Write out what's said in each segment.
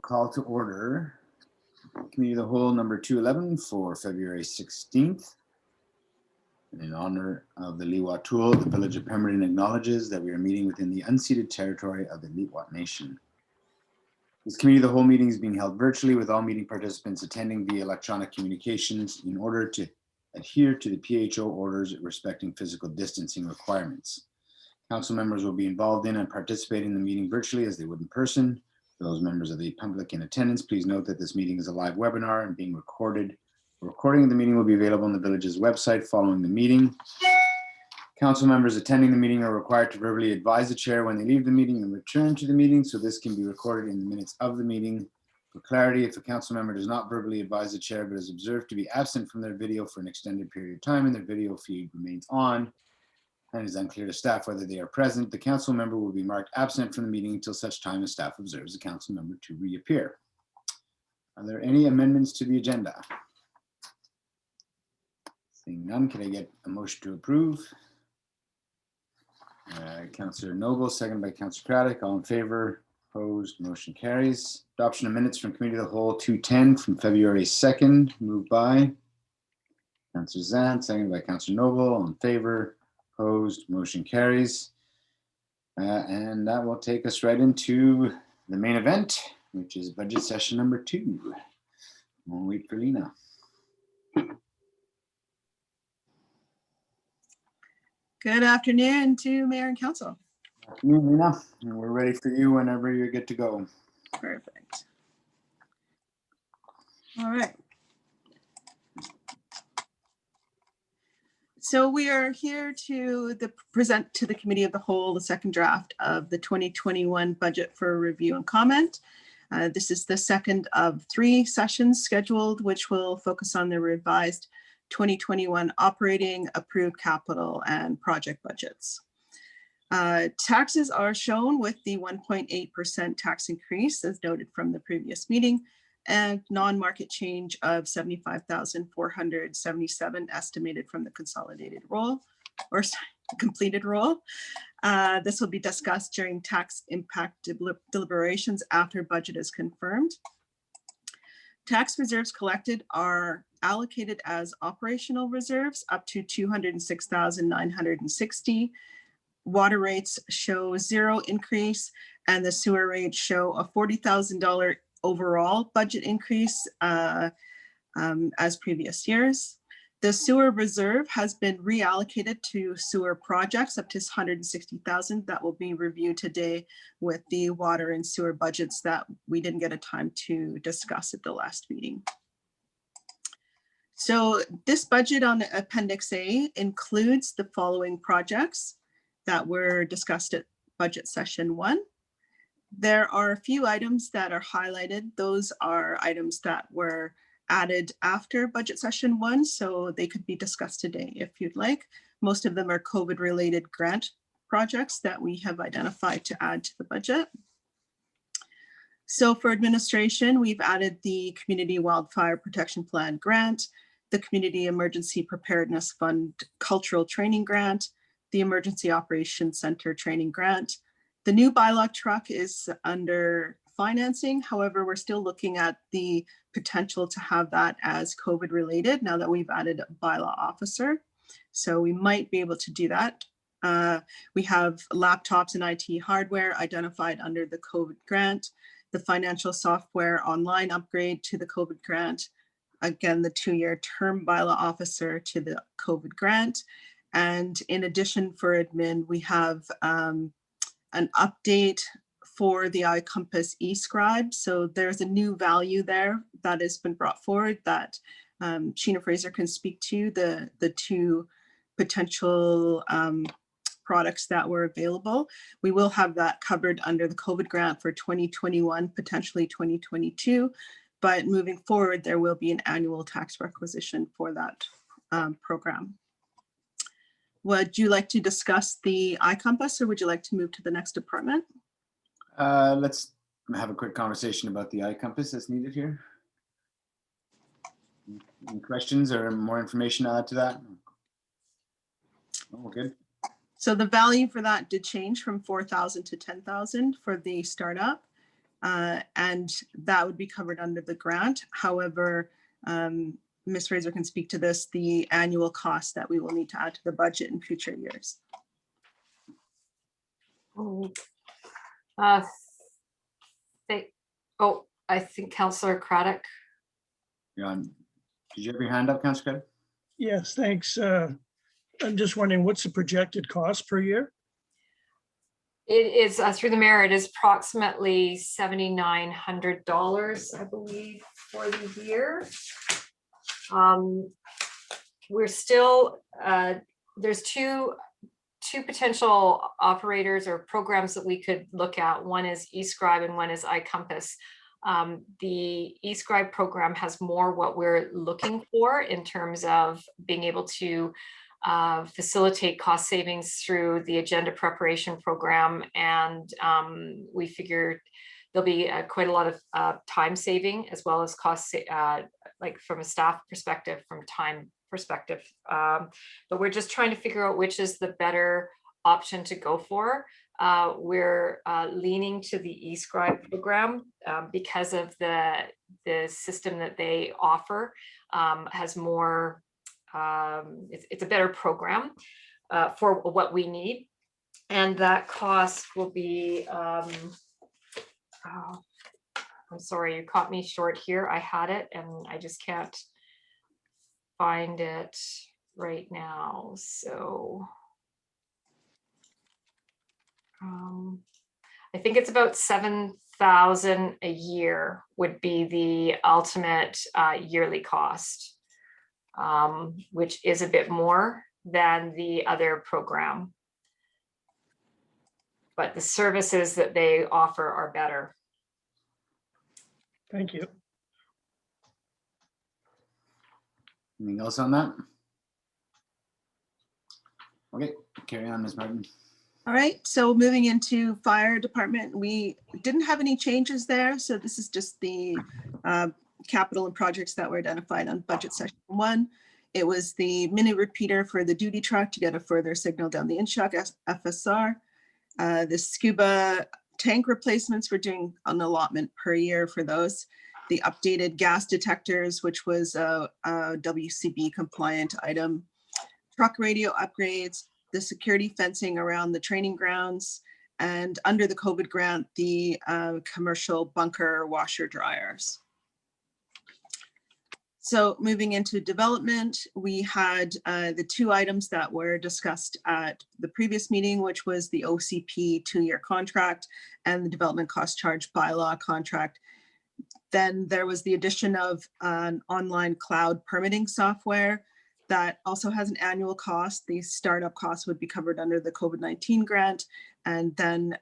call to order Committee of the Whole number 211 for February 16th. And in honor of the Liwatul, the Village of Pemberton acknowledges that we are meeting within the unceded territory of the Liwat Nation. This Committee of the Whole meeting is being held virtually with all meeting participants attending via electronic communications in order to adhere to the PHO orders respecting physical distancing requirements. Council members will be involved in and participate in the meeting virtually as they would in person. For those members of the public in attendance, please note that this meeting is a live webinar and being recorded. A recording of the meeting will be available on the village's website following the meeting. Council members attending the meeting are required to verbally advise the chair when they leave the meeting and return to the meeting, so this can be recorded in the minutes of the meeting. For clarity, if a council member does not verbally advise the chair but is observed to be absent from their video for an extended period of time and their video feed remains on, and it is unclear to staff whether they are present, the council member will be marked absent from the meeting until such time as staff observes the council member to reappear. Are there any amendments to the agenda? Seeing none, can I get a motion to approve? Councillor Noble, second by Councillor Craddock. All in favor? Opposed? Motion carries. Adoption of minutes from Committee of the Whole 210 from February 2nd. Moved by Councillor Zant, second by Councillor Noble. All in favor? Opposed? Motion carries. And that will take us right into the main event, which is budget session number 2. We'll wait for Lena. Good afternoon to Mayor and Council. Good afternoon, Lena. And we're ready for you whenever you're good to go. Perfect. All right. So we are here to present to the Committee of the Whole the second draft of the 2021 budget for review and comment. This is the second of 3 sessions scheduled, which will focus on the revised 2021 operating, approved capital, and project budgets. Taxes are shown with the 1.8% tax increase as noted from the previous meeting, and non-market change of 75,477 estimated from the consolidated roll or completed roll. This will be discussed during tax impact deliberations after budget is confirmed. Tax reserves collected are allocated as operational reserves up to 206,960. Water rates show 0 increase, and the sewer rates show a $40,000 overall budget increase as previous years. The sewer reserve has been reallocated to sewer projects up to 160,000 that will be reviewed today with the water and sewer budgets that we didn't get a time to discuss at the last meeting. So this budget on Appendix A includes the following projects that were discussed at budget session 1. There are a few items that are highlighted. Those are items that were added after budget session 1, so they could be discussed today if you'd like. Most of them are COVID related grant projects that we have identified to add to the budget. So for administration, we've added the Community Wildfire Protection Plan grant, the Community Emergency Preparedness Fund Cultural Training Grant, the Emergency Operations Center Training Grant. The new bylaw truck is under financing. However, we're still looking at the potential to have that as COVID related now that we've added a bylaw officer. So we might be able to do that. We have laptops and IT hardware identified under the COVID grant, the financial software online upgrade to the COVID grant, again, the 2-year term bylaw officer to the COVID grant. And in addition for admin, we have an update for the iCompass eScribe. So there's a new value there that has been brought forward that Sheena Fraser can speak to, the 2 potential products that were available. We will have that covered under the COVID grant for 2021, potentially 2022. But moving forward, there will be an annual tax requisition for that program. Would you like to discuss the iCompass, or would you like to move to the next department? Let's have a quick conversation about the iCompass that's needed here. Any questions or more information to add to that? Oh, we're good. So the value for that did change from 4,000 to 10,000 for the startup. and that would be covered under the grant. However, Ms. Fraser can speak to this, the annual cost that we will need to add to the budget in future years. I think Councillor Craddock. Did you have your hand up, Councillor Craddock? Yes, thanks. I'm just wondering, what's the projected cost per year? It is through the mayor. It is approximately $7,900, I believe, for the year. We're still there's two potential operators or programs that we could look at. One is eScribe and one is iCompass. The eScribe program has more what we're looking for in terms of being able to facilitate cost savings through the agenda preparation program. And we figured there'll be quite a lot of time saving as well as cost, like from a staff perspective, from time perspective. But we're just trying to figure out which is the better option to go for. We're leaning to the eScribe program because of the system that they offer has more, it's a better program for what we need. And that cost will be, I'm sorry, you caught me short here. I had it and I just can't find it right now. So I think it's about $7,000 a year would be the ultimate yearly cost, which is a bit more than the other program. But the services that they offer are better. Thank you. Anything else on that? Okay, carry on, Ms. Martin. All right, so moving into fire department, we didn't have any changes there. So this is just the capital and projects that were identified on budget session 1. It was the mini repeater for the duty truck to get a further signal down the in-shock FSR. The scuba tank replacements, we're doing an allotment per year for those. The updated gas detectors, which was a WCB compliant item. Truck radio upgrades, the security fencing around the training grounds, and under the COVID grant, the commercial bunker washer dryers. So moving into development, we had the 2 items that were discussed at the previous meeting, which was the OCP 2-year contract and the development cost charge bylaw contract. Then there was the addition of an online cloud permitting software that also has an annual cost. The startup costs would be covered under the COVID-19 grant. And then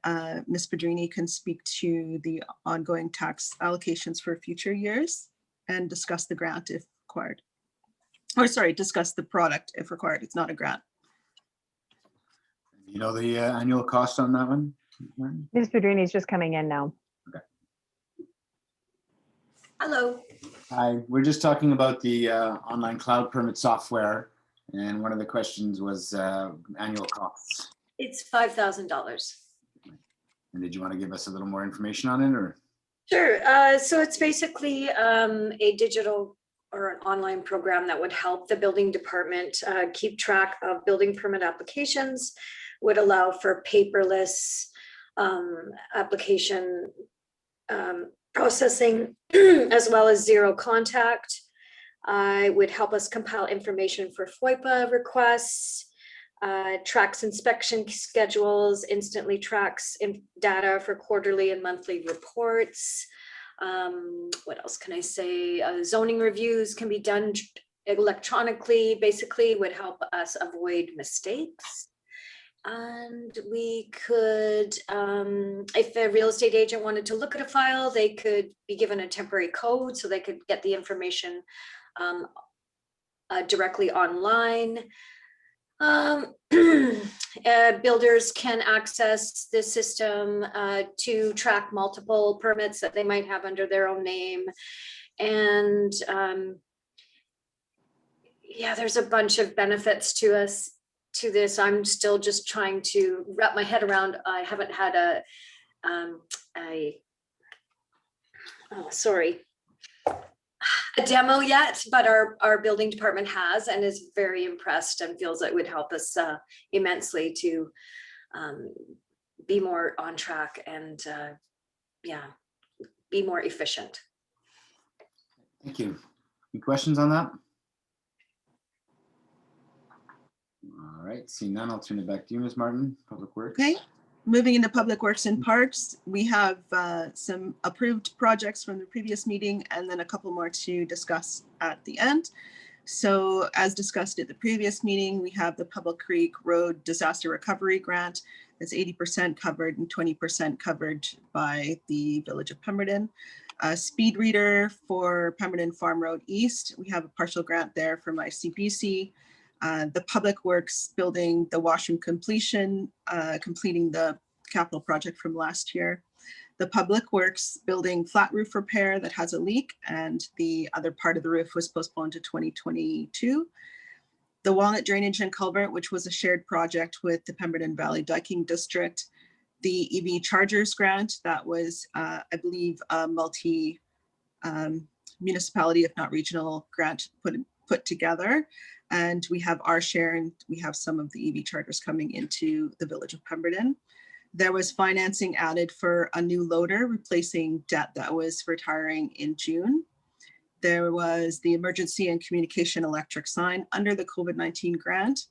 Ms. Pedrini can speak to the ongoing tax allocations for future years and discuss the grant if required. Or sorry, discuss the product if required. It's not a grant. You know the annual cost on that one? Ms. Pedrini is just coming in now. Okay. Hello. Hi, we're just talking about the online cloud permit software. And one of the questions was annual costs. It's $5,000. And did you want to give us a little more information on it, or? Sure. So it's basically a digital or an online program that would help the building department keep track of building permit applications, would allow for paperless application processing, as well as zero contact. Would help us compile information for FOIPA requests, tracks inspection schedules, instantly tracks data for quarterly and monthly reports. What else can I say? Zoning reviews can be done electronically, basically would help us avoid mistakes. And we could, if a real estate agent wanted to look at a file, they could be given a temporary code so they could get the information directly online. Builders can access the system to track multiple permits that they might have under their own name. And yeah, there's a bunch of benefits to us to this. I'm still just trying to wrap my head around. I haven't had a sorry, a demo yet, but our building department has and is very impressed and feels it would help us immensely to be more on track and yeah, be more efficient. Thank you. Any questions on that? All right, seeing none, I'll turn it back to you, Ms. Martin, Public Works. Okay, moving into Public Works and Parks, we have some approved projects from the previous meeting and then a couple more to discuss at the end. So as discussed at the previous meeting, we have the Public Creek Road Disaster Recovery Grant that's 80% covered and 20% covered by the Village of Pemberton. Speed reader for Pemberton Farm Road East, we have a partial grant there from ICBC. The Public Works building, the washroom completion, completing the capital project from last year. The Public Works building flat roof repair that has a leak and the other part of the roof was postponed to 2022. The Walnut Drainage and Culvert, which was a shared project with the Pemberton Valley Diking District. The EV Chargers grant, that was, I believe, a multi municipality, if not regional, grant put together. And we have our share and we have some of the EV chargers coming into the Village of Pemberton. There was financing added for a new loader replacing debt that was retiring in June. There was the emergency and communication electric sign under the COVID-19 grant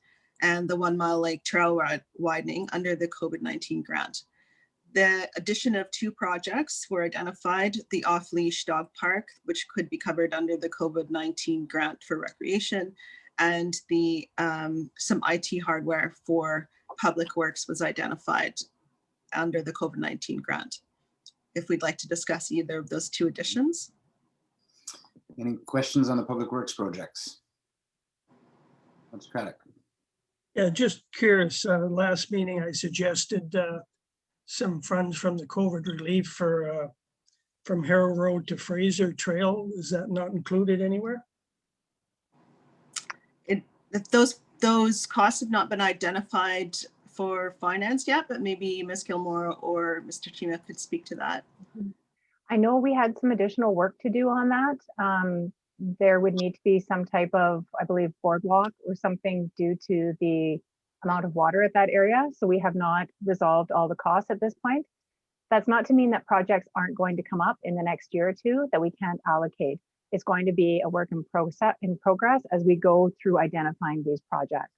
and the 1 Mile Lake Trail widening under the COVID-19 grant. The addition of 2 projects were identified, the off-leash dog park, which could be covered under the COVID-19 grant for recreation, and the some IT hardware for Public Works was identified under the COVID-19 grant. If we'd like to discuss either of those 2 additions. Any questions on the Public Works projects? Councilor Craddock. Yeah, just curious, last meeting I suggested some funds from the COVID relief for from Harrow Road to Fraser Trail. Is that not included anywhere? Those costs have not been identified for finance yet, but maybe Ms. Gilmore or Mr. Chima could speak to that. I know we had some additional work to do on that. There would need to be some type of, I believe, boardwalk or something due to the amount of water at that area. So we have not resolved all the costs at this point. That's not to mean that projects aren't going to come up in the next year or 2 that we can't allocate. It's going to be a work in progress as we go through identifying these projects.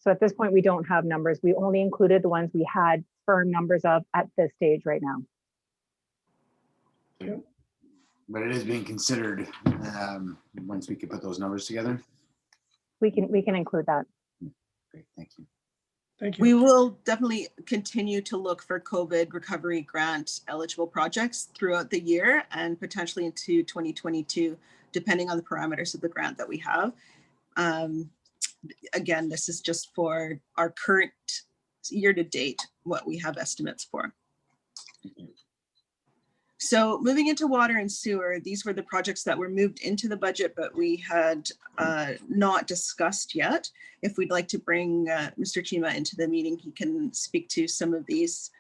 So at this point, we don't have numbers. We only included the ones we had firm numbers of at this stage right now. Yeah. But it is being considered once we can put those numbers together. We can include that. Great, thank you. Thank you. We will definitely continue to look for COVID recovery grant eligible projects throughout the year and potentially into 2022, depending on the parameters of the grant that we have. Again, this is just for our current year to date, what we have estimates for. So moving into water and sewer, these were the projects that were moved into the budget, but we had not discussed yet. If we'd like to bring Mr. Chima into the meeting, he can speak to some of these.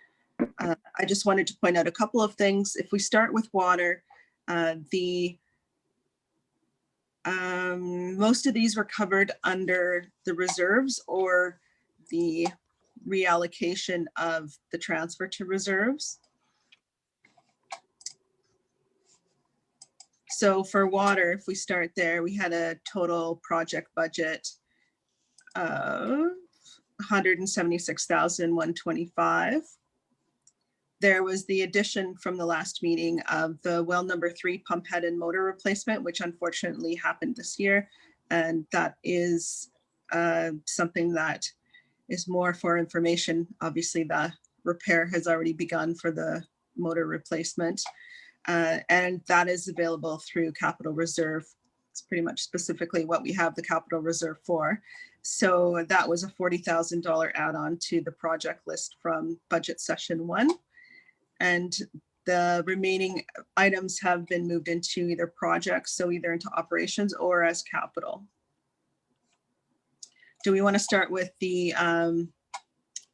I just wanted to point out a couple of things. If we start with water, most of these were covered under the reserves or the reallocation of the transfer to reserves. So for water, if we start there, we had a total project budget of $176,125. There was the addition from the last meeting of the well number 3 pump head and motor replacement, which unfortunately happened this year. And that is something that is more for information. Obviously, the repair has already begun for the motor replacement. And that is available through capital reserve. It's pretty much specifically what we have the capital reserve for. So that was a $40,000 add-on to the project list from budget session 1. And the remaining items have been moved into either projects, so either into operations or as capital. Do we want to start with the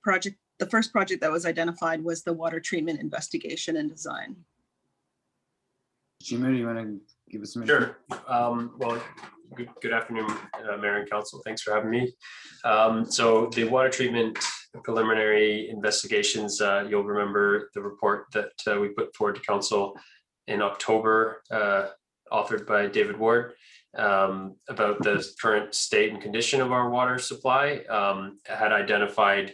project? The first project that was identified was the water treatment investigation and design. Chima, do you want to give us some? Sure. Well, good afternoon, Mayor and Council. Thanks for having me. So the water treatment preliminary investigations, you'll remember the report that we put forward to Council in October, authored by David Ward, about the current state and condition of our water supply. Had identified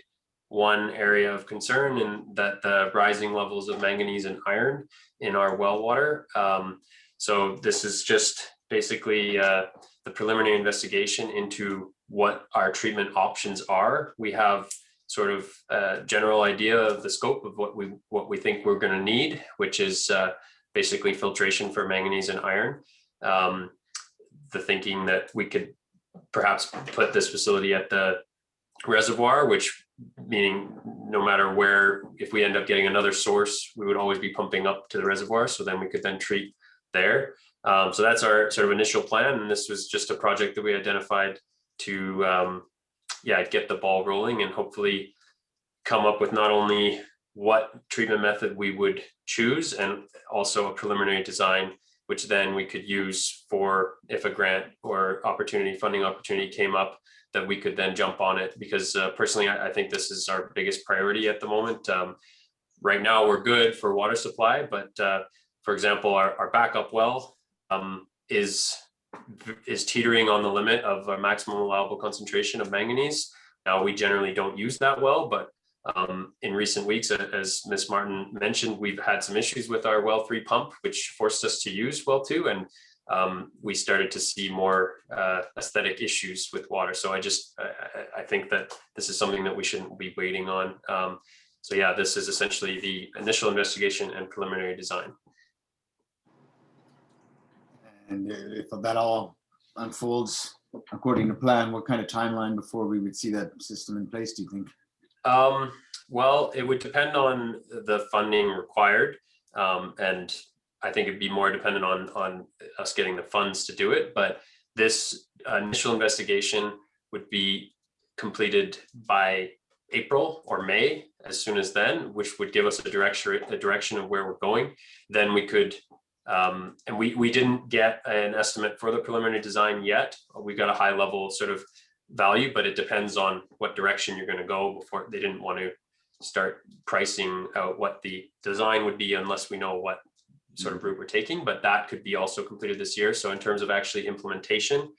one area of concern, and that the rising levels of manganese and iron in our well water. So this is just basically the preliminary investigation into what our treatment options are. We have sort of a general idea of the scope of what we think we're going to need, which is basically filtration for manganese and iron. The thinking that we could perhaps put this facility at the reservoir, which meaning no matter where, if we end up getting another source, we would always be pumping up to the reservoir. So then we could then treat there. So that's our sort of initial plan. And this was just a project that we identified to, get the ball rolling and hopefully come up with not only what treatment method we would choose, and also a preliminary design, which then we could use for if a grant or funding opportunity came up, that we could then jump on it. Because personally, I think this is our biggest priority at the moment. Right now, we're good for water supply, but for example, our backup well is teetering on the limit of a maximum allowable concentration of manganese. Now, we generally don't use that well, but in recent weeks, as Ms. Martin mentioned, we've had some issues with our well 3 pump, which forced us to use well 2, and we started to see more aesthetic issues with water. So I think that this is something that we shouldn't be waiting on. So yeah, this is essentially the initial investigation and preliminary design. And if that all unfolds according to plan, what kind of timeline before we would see that system in place, do you think? Well, it would depend on the funding required. And I think it'd be more dependent on us getting the funds to do it. But this initial investigation would be completed by April or May, as soon as then, which would give us a direction of where we're going. Then we could, and we didn't get an estimate for the preliminary design yet. We got a high level sort of value, but it depends on what direction you're going to go. Before, they didn't want to start pricing out what the design would be unless we know what sort of route we're taking, but that could be also completed this year. So in terms of actually implementation,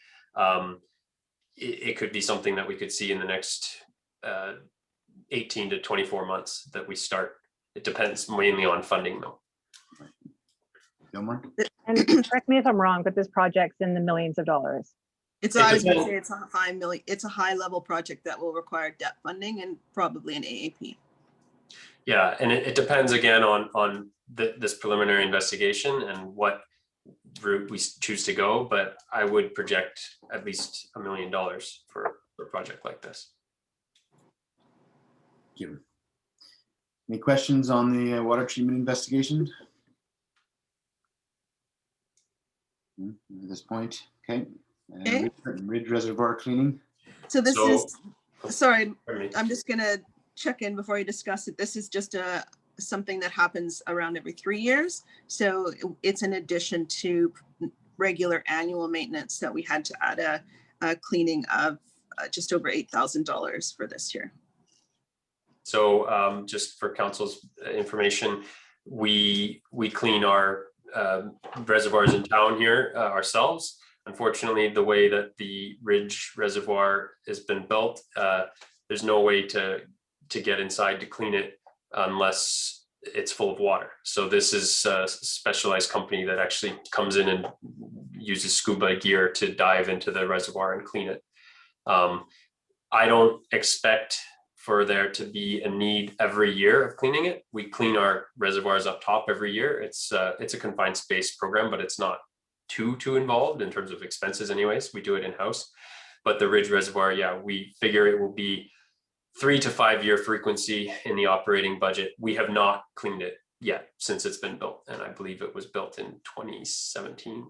it could be something that we could see in the next 18 to 24 months that we start. It depends mainly on funding though. Gilmore? And correct me if I'm wrong, but this project's in the millions of dollars. I was gonna say it's a high level project that will require debt funding and probably an AAP. Yeah, and it depends again on this preliminary investigation and what route we choose to go, but I would project at least $1 million for a project like this. Thank you. Any questions on the water treatment investigation? At this point, okay. Okay. Ridge Reservoir cleaning. So this is, sorry, Pardon me. I'm just gonna check in before you discuss it. This is just something that happens around every 3 years. So it's in addition to regular annual maintenance that we had to add a cleaning of just over $8,000 for this year. So just for council's information, we clean our reservoirs in town here ourselves. Unfortunately, the way that the Ridge Reservoir has been built, there's no way to get inside to clean it unless it's full of water. So this is a specialized company that actually comes in and uses scuba gear to dive into the reservoir and clean it. I don't expect for there to be a need every year of cleaning it. We clean our reservoirs up top every year. It's a confined space program, but it's not too involved in terms of expenses anyways. We do it in-house. But the Ridge Reservoir, yeah, we figure it will be 3 to 5 year frequency in the operating budget. We have not cleaned it yet since it's been built, and I believe it was built in 2017.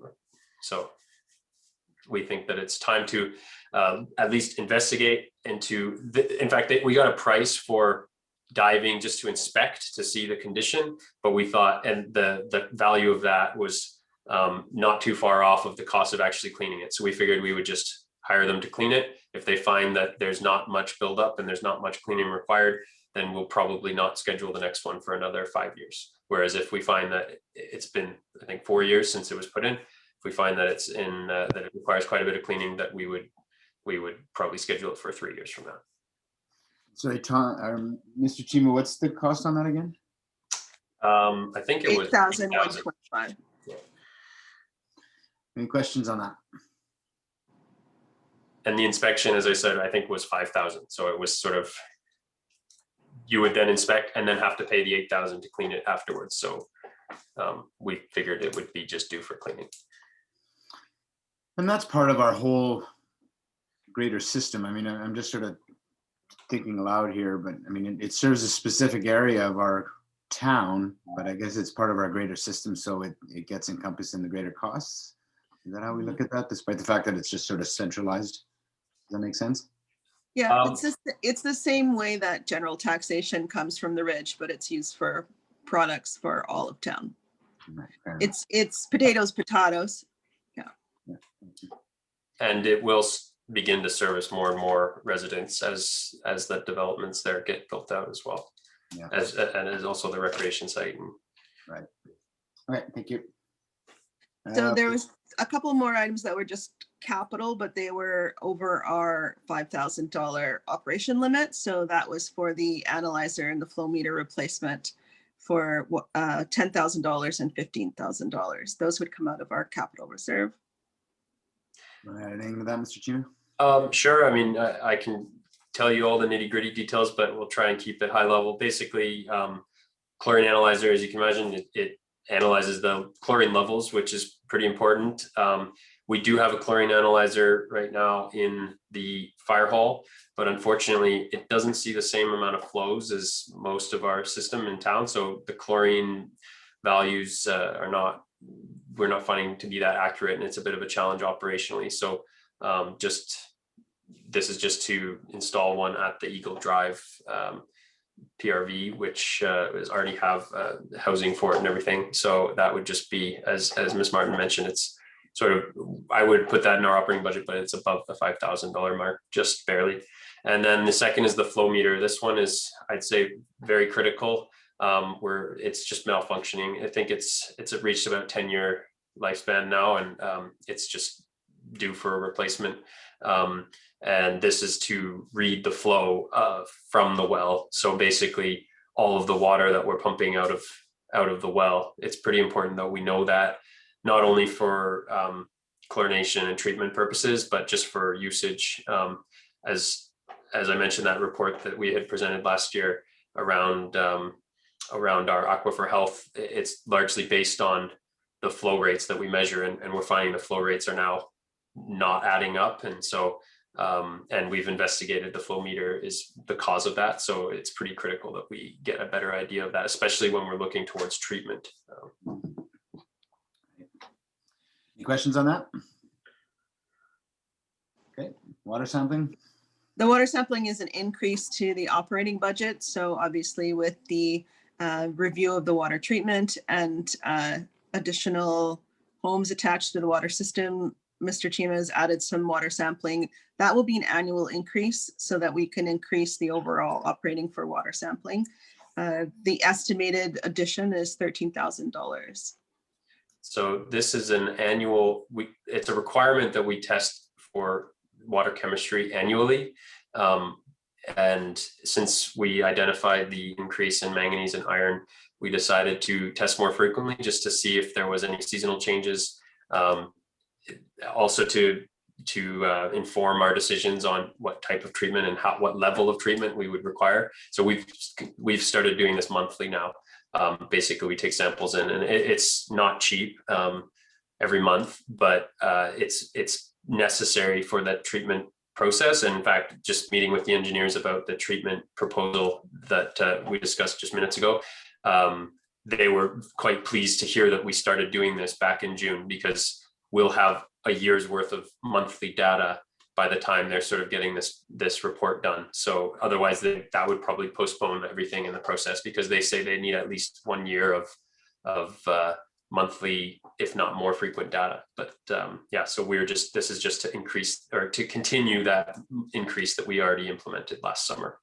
So we think that it's time to at least investigate into in fact, we got a price for diving just to inspect to see the condition, but we thought, and the value of that was not too far off of the cost of actually cleaning it. So we figured we would just hire them to clean it. If they find that there's not much buildup and there's not much cleaning required, then we'll probably not schedule the next one for another 5 years. Whereas if we find that it's been, I think, 4 years since it was put in, if we find that it's in, that it requires quite a bit of cleaning, that we would probably schedule it for 3 years from now. Sorry, Tom, Mr. Chima, what's the cost on that again? I think it was 8,125. Any questions on that? And the inspection, as I said, I think was 5,000. So it was sort of, you would then inspect and then have to pay the 8,000 to clean it afterwards. So we figured it would be just due for cleaning. And that's part of our whole greater system. I mean, I'm just sort of thinking aloud here, but I mean, it serves a specific area of our town, but I guess it's part of our greater system, so it gets encompassed in the greater costs. Is that how we look at that, despite the fact that it's just sort of centralized? Does that make sense? Yeah, it's the same way that general taxation comes from the ridge, but it's used for products for all of town. Right, fair enough. It's potatoes. Yeah, thank you. And it will begin to service more and more residents as the developments there get built out as well. Yeah. And as also the recreation site. Right. All right, thank you. So there was a couple more items that were just capital, but they were over our $5,000 operation limit. So that was for the analyzer and the flow meter replacement for $10,000 and $15,000. Those would come out of our capital reserve. Want to add anything to that, Mr. Chino? Sure. I mean, I can tell you all the nitty gritty details, but we'll try and keep it high level. Basically, chlorine analyzer, as you can imagine, it analyzes the chlorine levels, which is pretty important. We do have a chlorine analyzer right now in the fire hall, but unfortunately it doesn't see the same amount of flows as most of our system in town. So the chlorine values we're not finding to be that accurate, and it's a bit of a challenge operationally. So this is just to install one at the Eagle Drive PRV, which is already have housing for it and everything. So that would just be, as Ms. Martin mentioned, it's sort of, I would put that in our operating budget, but it's above the $5,000 mark, just barely. And then the second is the flow meter. This one is, I'd say, very critical, where it's just malfunctioning. I think it's reached about 10-year lifespan now, and it's just due for a replacement. And this is to read the flow from the well. So basically all of the water that we're pumping out of the well, it's pretty important that we know that, not only for chlorination and treatment purposes, but just for usage. As I mentioned, that report that we had presented last year around our aquifer health, it's largely based on the flow rates that we measure, and we're finding the flow rates are now not adding up. And so and we've investigated the flow meter is the cause of that. So it's pretty critical that we get a better idea of that, especially when we're looking towards treatment. Any questions on that? Okay, water sampling. The water sampling is an increase to the operating budget. So obviously with the review of the water treatment and additional homes attached to the water system, Mr. Chima has added some water sampling. That will be an annual increase so that we can increase the overall operating for water sampling. The estimated addition is $13,000. So this is an annual, it's a requirement that we test for water chemistry annually. And since we identified the increase in manganese and iron, we decided to test more frequently just to see if there was any seasonal changes. Also to inform our decisions on what type of treatment and what level of treatment we would require. So we've started doing this monthly now. Basically, we take samples in, and it's not cheap every month, but it's necessary for that treatment process. And in fact, just meeting with the engineers about the treatment proposal that we discussed just minutes ago, they were quite pleased to hear that we started doing this back in June, because we'll have a year's worth of monthly data by the time they're sort of getting this report done. So otherwise that would probably postpone everything in the process, because they say they need at least 1 year of monthly, if not more frequent data. But yeah, so this is just to increase or to continue that increase that we already implemented last summer.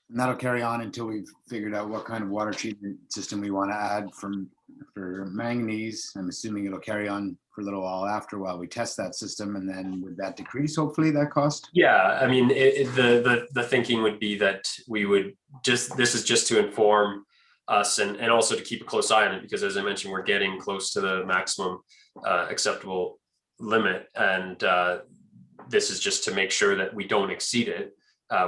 And that'll carry on until we've figured out what kind of water treatment system we want to add for manganese. I'm assuming it'll carry on for a little while after while we test that system, and then would that decrease, hopefully, that cost? Yeah, I mean, the thinking would be that we would this is just to inform us and also to keep a close eye on it, because as I mentioned, we're getting close to the maximum acceptable limit. And this is just to make sure that we don't exceed it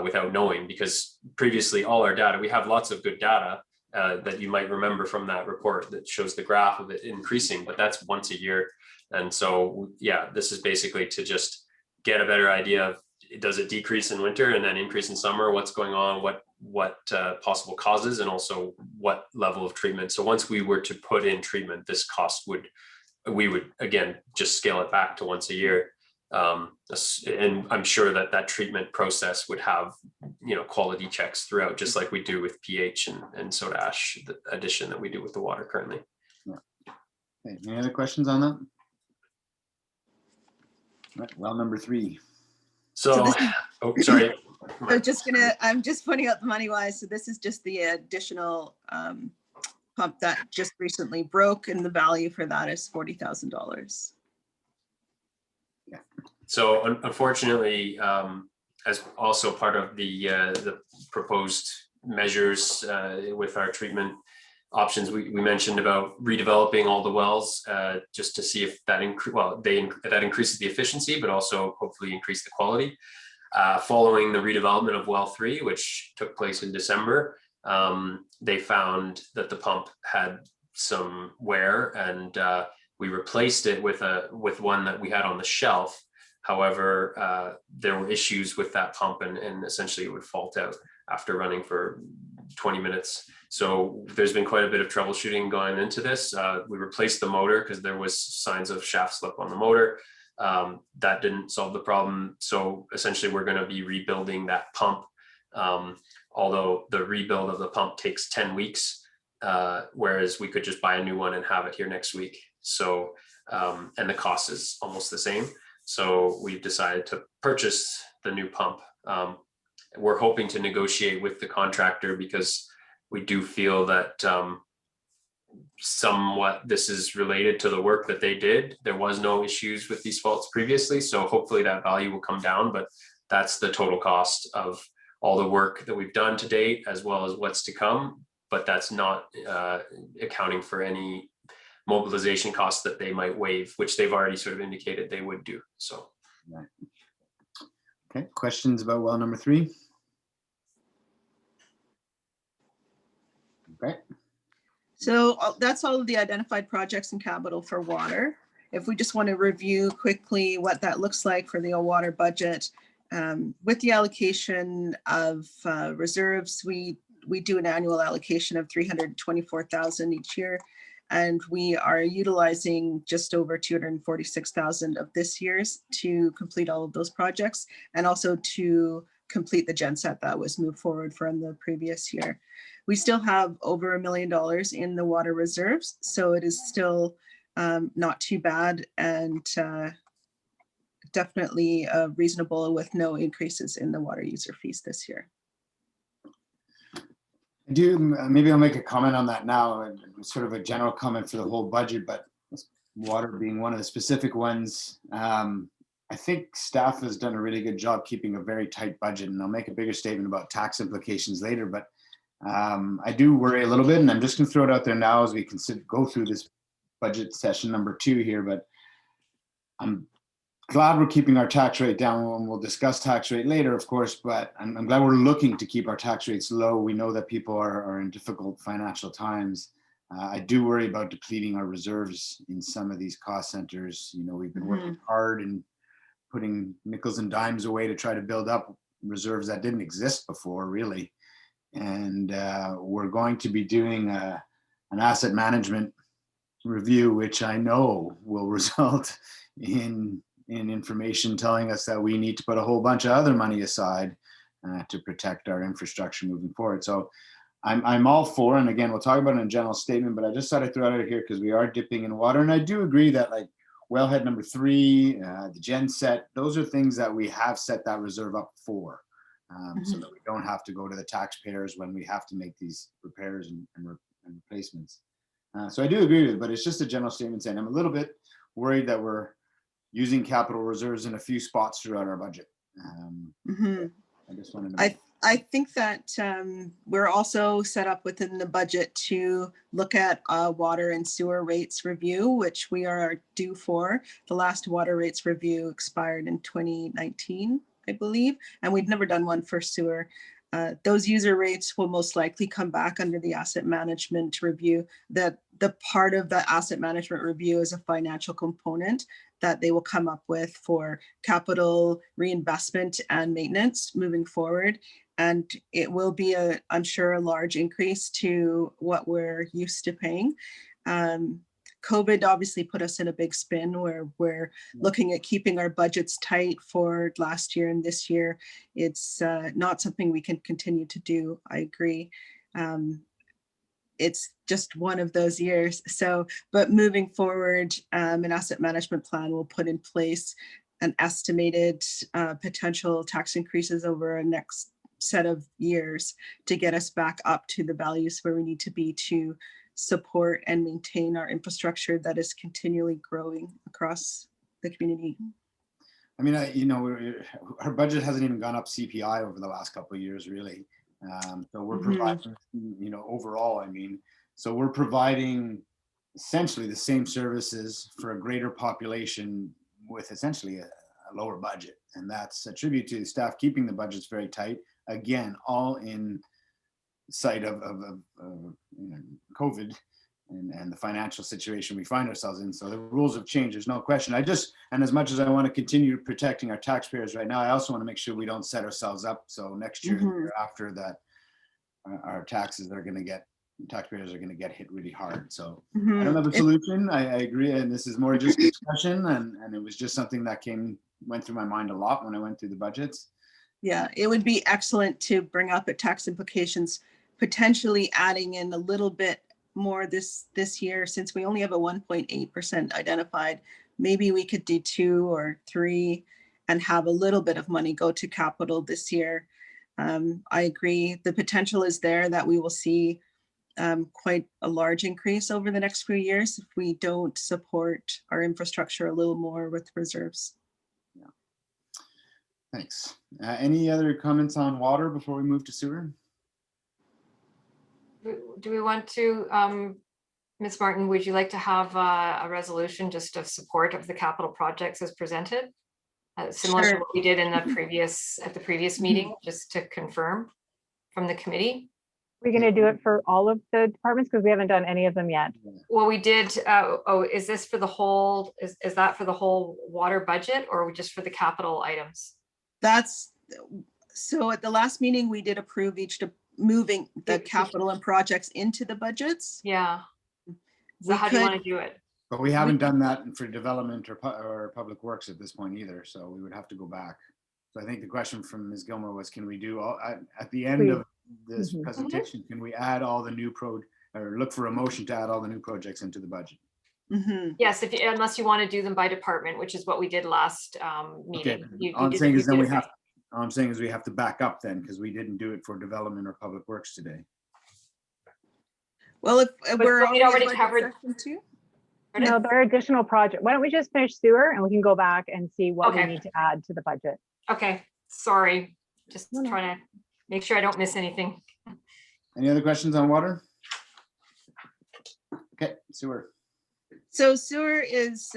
without knowing, because previously all our data, we have lots of good data that you might remember from that report that shows the graph of it increasing, but that's once a year. And so, yeah, this is basically to just get a better idea of, does it decrease in winter and then increase in summer? What's going on? What possible causes, and also what level of treatment? So once we were to put in treatment, this cost we would again just scale it back to once a year. And I'm sure that treatment process would have, quality checks throughout, just like we do with pH and soda ash, the addition that we do with the water currently. Yeah. Okay, any other questions on that? Right, well, number 3. So oh, sorry. I'm just pointing out the money wise. So this is just the additional pump that just recently broke, and the value for that is $40,000. Yeah. So unfortunately, as also part of the proposed measures with our treatment options, we mentioned about redeveloping all the wells just to see if that increases the efficiency, but also hopefully increase the quality. Following the redevelopment of well 3, which took place in December, they found that the pump had some wear, and we replaced it with one that we had on the shelf. However, there were issues with that pump, and essentially it would fault out after running for 20 minutes. So there's been quite a bit of troubleshooting going into this. We replaced the motor because there was signs of shaft slip on the motor. That didn't solve the problem. So essentially we're going to be rebuilding that pump. Although the rebuild of the pump takes 10 weeks, whereas we could just buy a new one and have it here next week. So, and the cost is almost the same. So we've decided to purchase the new pump. We're hoping to negotiate with the contractor because we do feel that somewhat this is related to the work that they did. There was no issues with these faults previously. So hopefully that value will come down, but that's the total cost of all the work that we've done to date, as well as what's to come. But that's not accounting for any mobilization costs that they might waive, which they've already sort of indicated they would do. So, right. Okay, questions about well number 3? Okay. So that's all of the identified projects and capital for water. If we just want to review quickly what that looks like for the water budget, with the allocation of reserves, we do an annual allocation of $324,000 each year, and we are utilizing just over $246,000 of this year's to complete all of those projects, and also to complete the genset that was moved forward from the previous year. We still have over $1 million in the water reserves, so it is still not too bad, and definitely reasonable with no increases in the water user fees this year. Maybe I'll make a comment on that now, sort of a general comment for the whole budget, but water being one of the specific ones. I think staff has done a really good job keeping a very tight budget, and I'll make a bigger statement about tax implications later, but I do worry a little bit, and I'm just going to throw it out there now as we go through this budget session number 2 here, but I'm glad we're keeping our tax rate down, and we'll discuss tax rate later, of course, but I'm glad we're looking to keep our tax rates low. We know that people are in difficult financial times. I do worry about depleting our reserves in some of these cost centers. We've been working hard and putting nickels and dimes away to try to build up reserves that didn't exist before, really. And we're going to be doing an asset management review, which I know will result in information telling us that we need to put a whole bunch of other money aside to protect our infrastructure moving forward. So I'm all for, and again, we'll talk about it in a general statement, but I just thought I'd throw it out here because we are dipping in water. And I do agree that like wellhead number 3, the gen set, those are things that we have set that reserve up for. So that we don't have to go to the taxpayers when we have to make these repairs and replacements. So I do agree with it, but it's just a general statement saying I'm a little bit worried that we're using capital reserves in a few spots throughout our budget. I just wanted to. I think that we're also set up within the budget to look at water and sewer rates review, which we are due for. The last water rates review expired in 2019, I believe, and we've never done one for sewer. Those user rates will most likely come back under the asset management review. That the part of the asset management review is a financial component that they will come up with for capital reinvestment and maintenance moving forward. And it will be I'm sure, a large increase to what we're used to paying. COVID obviously put us in a big spin where we're looking at keeping our budgets tight for last year and this year. It's not something we can continue to do. I agree. It's just one of those years. So, but moving forward, an asset management plan will put in place an estimated potential tax increases over a next set of years to get us back up to the values where we need to be to support and maintain our infrastructure that is continually growing across the community. I mean, our budget hasn't even gone up CPI over the last couple of years, really. So we're providing, overall, so we're providing essentially the same services for a greater population with essentially a lower budget. And that's a tribute to the staff keeping the budgets very tight. Again, all in sight of COVID and the financial situation we find ourselves in. So the rules have changed, there's no question. And as much as I want to continue protecting our taxpayers right now, I also want to make sure we don't set ourselves up so next year, the year after, that our taxpayers are going to get hit really hard. So I don't have a solution. I agree. And this is more just discussion. And it was just something that went through my mind a lot when I went through the budgets. Yeah, it would be excellent to bring up at tax implications, potentially adding in a little bit more this year, since we only have a 1.8% identified. Maybe we could do 2 or 3 and have a little bit of money go to capital this year. I agree. The potential is there that we will see quite a large increase over the next few years if we don't support our infrastructure a little more with reserves. Yeah. Thanks. Any other comments on water before we move to sewer? Do we want to, Ms. Martin, would you like to have a resolution just of support of the capital projects as presented? Similar to what we did in the previous meeting, just to confirm from the committee? We're going to do it for all of the departments because we haven't done any of them yet. Well, we did. Is this for the whole, is that for the whole water budget or just for the capital items? So at the last meeting, we did approve moving the capital and projects into the budgets. Yeah. So how do you want to do it? But we haven't done that for development or public works at this point either. So we would have to go back. So I think the question from Ms. Gilmore was, can we do all at the end of this presentation, can we add all the new or look for a motion to add all the new projects into the budget? Yes, unless you want to do them by department, which is what we did last meeting. Okay. All I'm saying is we have to back up then, because we didn't do it for development or public works today. Well, if we're already covered. No, there are additional projects. Why don't we just finish sewer and we can go back and see what we need to add to the budget. Okay, sorry. Just trying to make sure I don't miss anything. Any other questions on water? Okay, sewer. So sewer is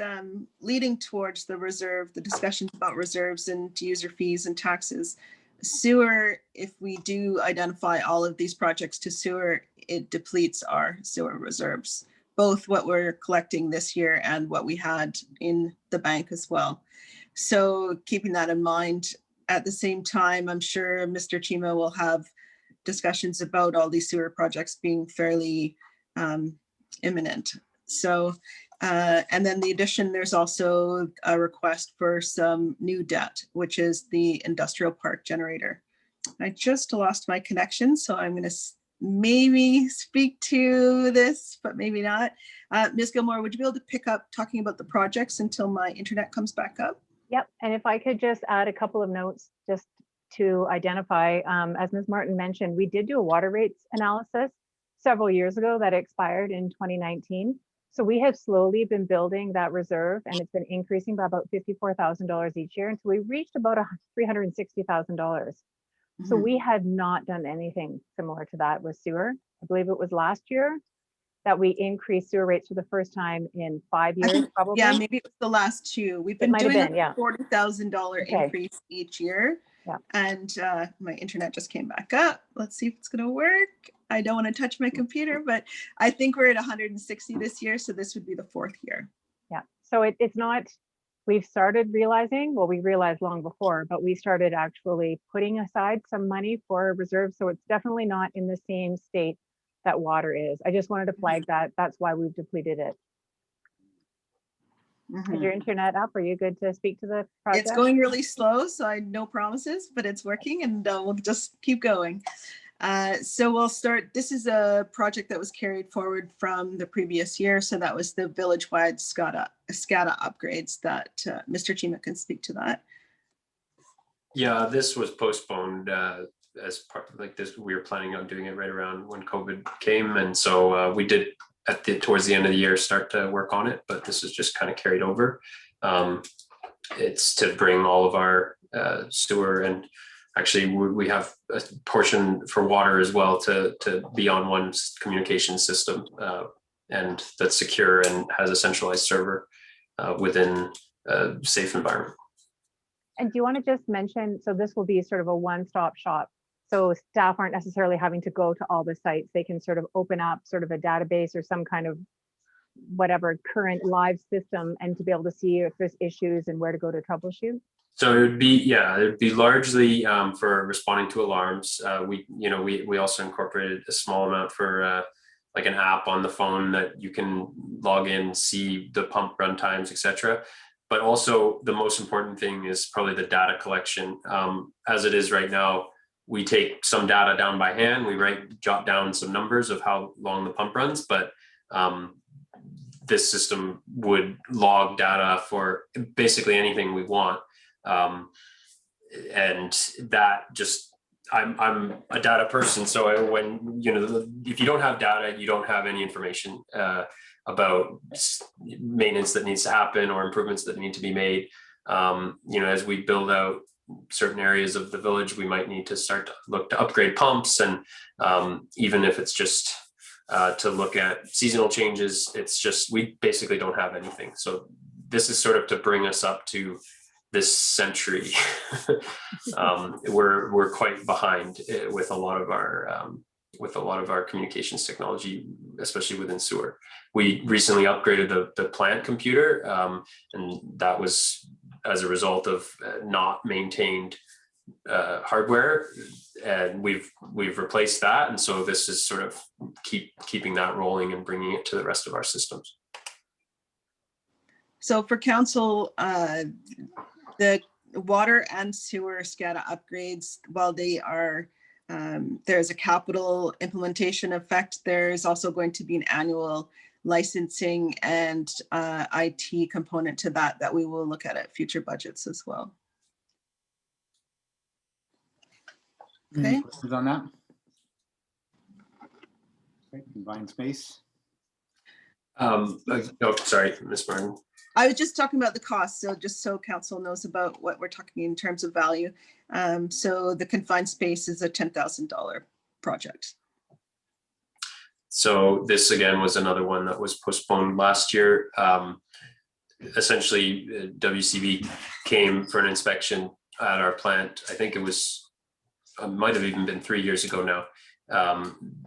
leading towards the discussions about reserves and user fees and taxes. Sewer, if we do identify all of these projects to sewer, it depletes our sewer reserves, both what we're collecting this year and what we had in the bank as well. So keeping that in mind, at the same time, I'm sure Mr. Chima will have discussions about all these sewer projects being fairly imminent. So, and then the addition, there's also a request for some new debt, which is the industrial park generator. I just lost my connection, so I'm going to maybe speak to this, but maybe not. Ms. Gilmore, would you be able to pick up talking about the projects until my internet comes back up? Yep, and if I could just add a couple of notes just to identify, as Ms. Martin mentioned, we did do a water rates analysis several years ago that expired in 2019. So we have slowly been building that reserve, and it's been increasing by about $54,000 each year until we reached about $360,000. So Mhm. we had not done anything similar to that with sewer. I believe it was last year that we increased sewer rates for the first time in 5 I years, think, probably. yeah, maybe it was the last two. We've been might have doing been, a yeah. $40,000 Okay. increase each year. Yeah. And my internet just came back up. Let's see if it's going to work. I don't want to touch my computer, but I think we're at 160 this year. So this would be the 4th year. Yeah, so it's not, we've started realizing, well, we realized long before, but we started actually putting aside some money for reserves. So it's definitely not in the same state that water is. I just wanted to flag that. That's why we've depleted it. Is your internet up? Are you good to speak to the project? It's going really slow, so I no promises, but it's working, and we'll just keep going. So we'll start. This is a project that was carried forward from the previous year. So that was the village-wide SCADA upgrades that Mr. Chima can speak to that. Yeah, this was postponed as part like this. We were planning on doing it right around when COVID came, and so we did towards the end of the year start to work on it. But this is just kind of carried over. It's to bring all of our sewer, and actually we have a portion for water as well to be on one communication system, and that's secure and has a centralized server within a safe environment. And do you want to just mention, so this will be sort of a one-stop shop. So staff aren't necessarily having to go to all the sites. They can sort of open up sort of a database or some kind of whatever current live system, and to be able to see if there's issues and where to go to troubleshoot. So it would be largely for responding to alarms. We also incorporated a small amount for like an app on the phone that you can log in, see the pump run times, etc. But also the most important thing is probably the data collection. As it is right now, we take some data down by hand. We jot down some numbers of how long the pump runs, but this system would log data for basically anything we want. And that just, I'm a data person. So if you don't have data, you don't have any information about maintenance that needs to happen or improvements that need to be made. As we build out certain areas of the village, we might need to start to look to upgrade pumps, and even if it's just to look at seasonal changes, it's just, we basically don't have anything. So this is sort of to bring us up to this century. We're quite behind with a lot of our communications technology, especially within sewer. We recently upgraded the plant computer, and that was as a result of not maintained hardware, and we've replaced that, and so this is sort of keeping that rolling and bringing it to the rest of our systems. So for council, the water and sewer SCADA upgrades, while they are there's a capital implementation effect, there's also going to be an annual licensing and IT component to that we will look at future budgets as well. Okay. Any questions on that? Okay, combined space. Sorry, Ms. Martin. I was just talking about the cost, so just so council knows about what we're talking in terms of value. So the confined space is a $10,000 project. So this again was another one that was postponed last year. Essentially, WCB came for an inspection at our plant. I think it was, might have even been 3 years ago now.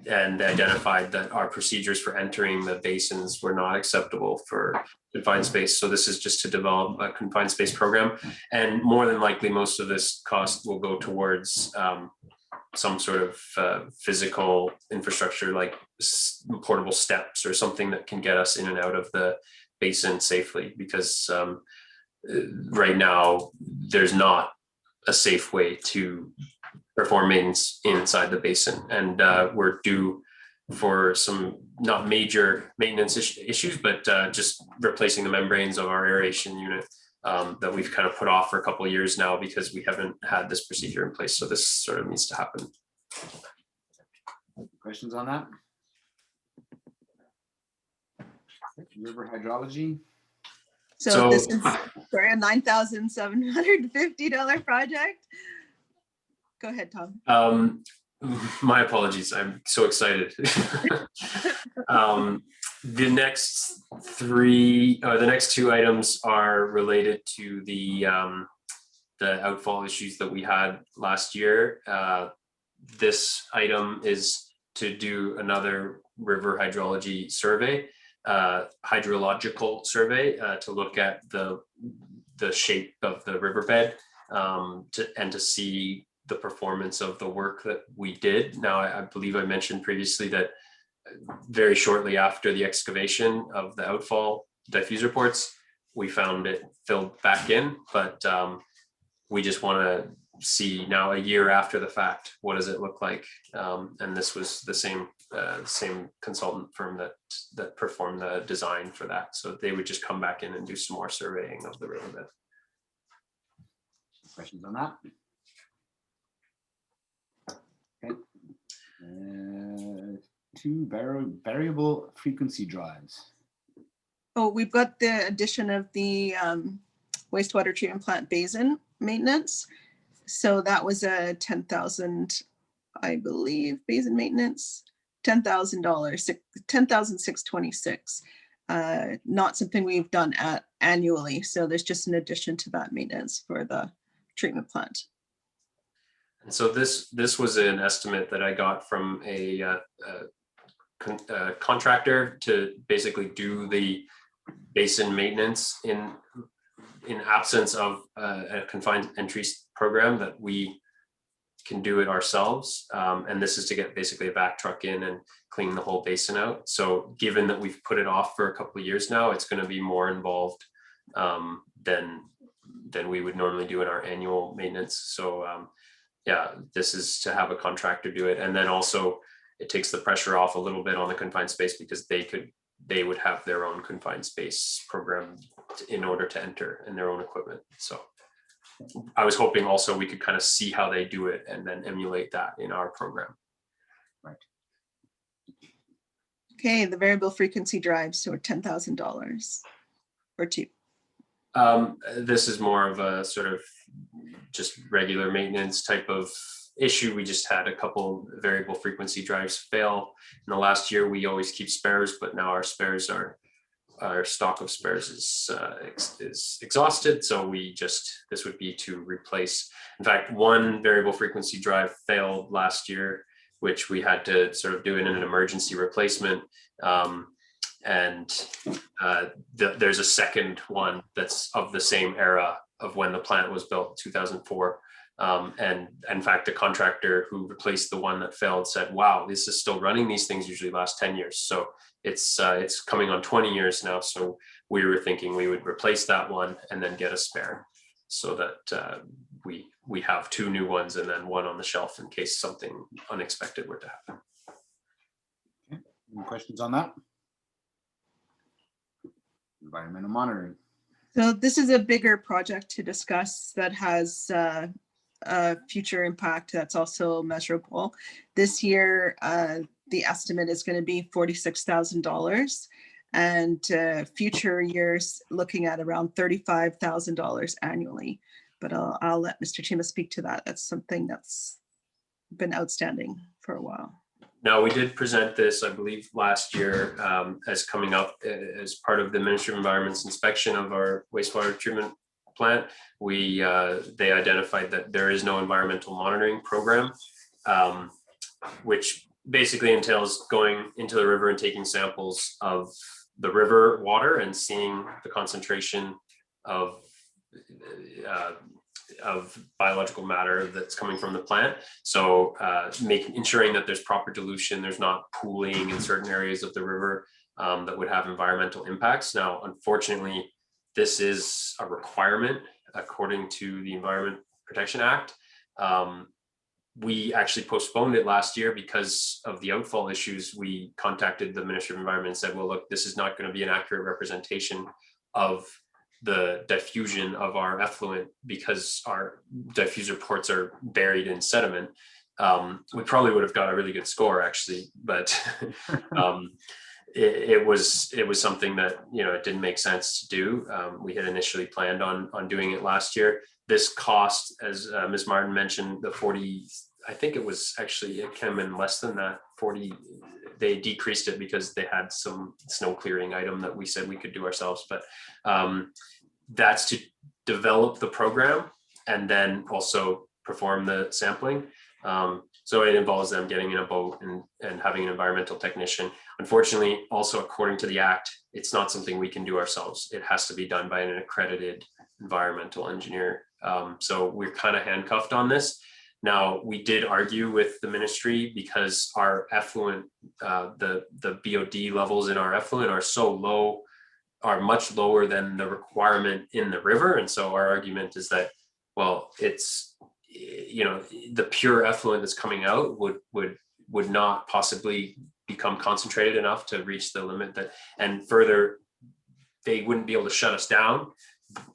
And they identified that our procedures for entering the basins were not acceptable for confined space. So this is just to develop a confined space program. And more than likely, most of this cost will go towards some sort of physical infrastructure, like portable steps or something that can get us in and out of the basin safely, because right now there's not a safe way to perform maintenance inside the basin. And we're due for some not major maintenance issues, but just replacing the membranes of our aeration unit that we've kind of put off for a couple of years now because we haven't had this procedure in place. So this sort of needs to happen. Questions on that? River hydrology. So this is for a $9,750 project. Go ahead, Tom. My apologies. I'm so excited. The next two items are related to the outfall issues that we had last year. This item is to do another river hydrology survey, hydrological survey, to look at the shape of the riverbed and to see the performance of the work that we did. Now, I believe I mentioned previously that very shortly after the excavation of the outfall diffuser ports, we found it filled back in, but we just want to see now a year after the fact, what does it look like? And this was the same consultant firm that performed the design for that. So they would just come back in and do some more surveying of the riverbed. Questions on that? Okay. Two variable frequency drives. Oh, we've got the addition of the wastewater treatment plant basin maintenance. So that was a $10,000, I believe, basin maintenance, $10,000, $10,626. Not something we've done annually. So there's just an addition to that maintenance for the treatment plant. And so this was an estimate that I got from a contractor to basically do the basin maintenance in absence of a confined entry program that we can do it ourselves. And this is to get basically a back truck in and clean the whole basin out. So given that we've put it off for a couple of years now, it's going to be more involved than we would normally do in our annual maintenance. So yeah, this is to have a contractor do it. And then also it takes the pressure off a little bit on the confined space because they would have their own confined space program in order to enter in their own equipment. So I was hoping also we could kind of see how they do it and then emulate that in our program. Right. Okay, the variable frequency drives, so $10,000 or two. This is more of a sort of just regular maintenance type of issue. We just had a couple variable frequency drives fail in the last year. We always keep spares, but now our stock of spares is exhausted. So this would be to replace. In fact, one variable frequency drive failed last year, which we had to sort of do in an emergency replacement. There's a second one that's of the same era of when the plant was built, 2004. And in fact, the contractor who replaced the one that failed said, wow, this is still running. These things usually last 10 years. So it's coming on 20 years now. So we were thinking we would replace that one and then get a spare so that we have two new ones and then one on the shelf in case something unexpected were to happen. Okay. Any questions on that? Environmental monitoring. So this is a bigger project to discuss that has a future impact that's also measurable. This year, the estimate is going to be $46,000 and future years looking at around $35,000 annually. But I'll let Mr. Chima speak to that. That's something that's been outstanding for a while. No, we did present this, I believe, last year as coming up as part of the Ministry of Environment's inspection of our wastewater treatment plant. They identified that there is no environmental monitoring program, which basically entails going into the river and taking samples of the river water and seeing the concentration of biological matter that's coming from the plant. So ensuring that there's proper dilution, there's not pooling in certain areas of the river that would have environmental impacts. Now, unfortunately, this is a requirement according to the Environment Protection Act. we actually postponed it last year because of the outfall issues. We contacted the Ministry of Environment and said, well, look, this is not going to be an accurate representation of the diffusion of our effluent because our diffuser ports are buried in sediment. We probably would have got a really good score actually, but it was something that, you know, it didn't make sense to do. We had initially planned on doing it last year. This cost, as Ms. Martin mentioned, the 40, I think it was actually, it came in less than that, 40, they decreased it because they had some snow clearing item that we said we could do ourselves, but that's to develop the program and then also perform the sampling. So it involves them getting in a boat and having an environmental technician. Unfortunately, also according to the Act, it's not something we can do ourselves. It has to be done by an accredited environmental engineer. So we're kind of handcuffed on this. Now, we did argue with the ministry because our effluent, the BOD levels in our effluent are so low, are much lower than the requirement in the river. And so our argument is that, well, it's, you know, the pure effluent that's coming out would not possibly become concentrated enough to reach the limit that, and further, they wouldn't be able to shut us down.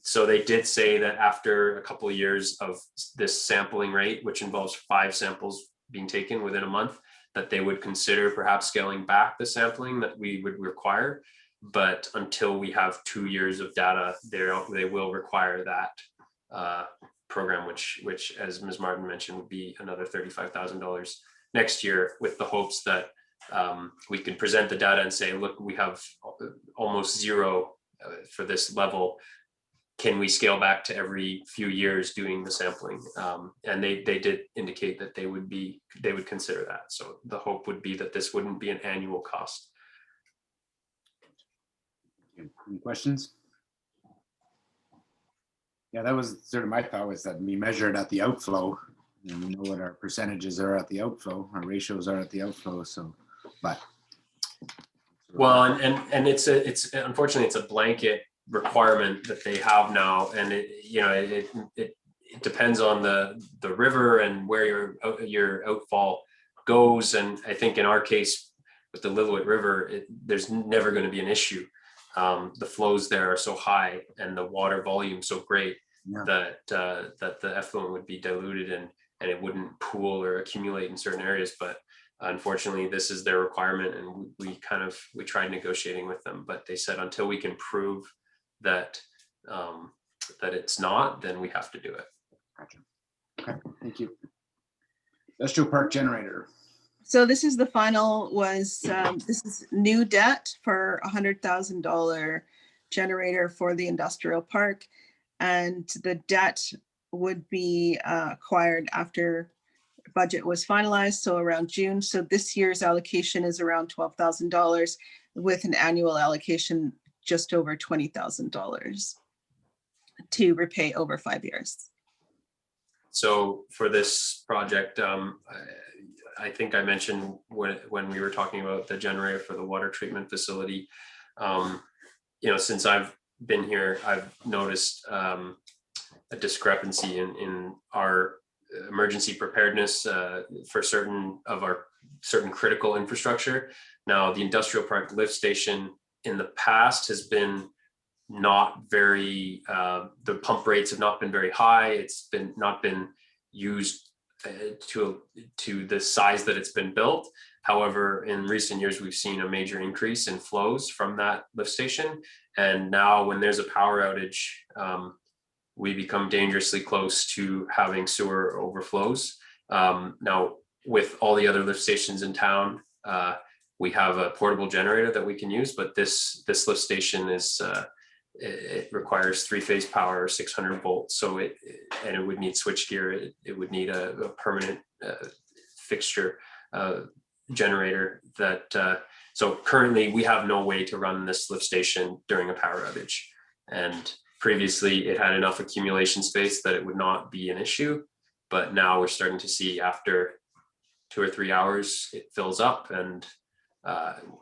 So they did say that after a couple of years of this sampling rate, which involves 5 samples being taken within a month, that they would consider perhaps scaling back the sampling that we would require. But until we have 2 years of data, they will require that program, which as Ms. Martin mentioned, would be another $35,000 next year, with the hopes that we can present the data and say, look, we have almost zero for this level. Can we scale back to every few years doing the sampling? And they did indicate that they would consider that. So the hope would be that this wouldn't be an annual cost. Any questions? Yeah, that was sort of my thought, was that we measured at the outflow, and we know what our percentages are at the outflow, our ratios are at the outflow. So, but well, and it's unfortunately it's a blanket requirement that they have now, and it depends on the river and where your outfall goes. And I think in our case with the Lillooet River, there's never going to be an issue. The flows there are so high and the water volume so great, yeah, that the effluent would be diluted and it wouldn't pool or accumulate in certain areas. But unfortunately, this is their requirement, and we tried negotiating with them, but they said until we can prove that that it's not, then we have to do it. Gotcha. Okay, thank you. Industrial park generator. So this is the final, this is new debt for $100,000 generator for the industrial park. And the debt would be acquired after budget was finalized, so around June. So this year's allocation is around $12,000 with an annual allocation just over $20,000 to repay over 5 years. So for this project, I think I mentioned when we were talking about the generator for the water treatment facility, since I've been here, I've noticed a discrepancy in our emergency preparedness for certain critical infrastructure. Now, the industrial park lift station in the past has been not very, the pump rates have not been very high. It's not been used to the size that it's been built. However, in recent years, we've seen a major increase in flows from that lift station. And now when there's a power outage, we become dangerously close to having sewer overflows. Now, with all the other lift stations in town, we have a portable generator that we can use, but this lift station is, it requires 3-phase power, 600 volts. So it would need switchgear. It would need a permanent fixture generator so currently we have no way to run this lift station during a power outage. And previously it had enough accumulation space that it would not be an issue. But now we're starting to see after 2 or 3 hours, it fills up. And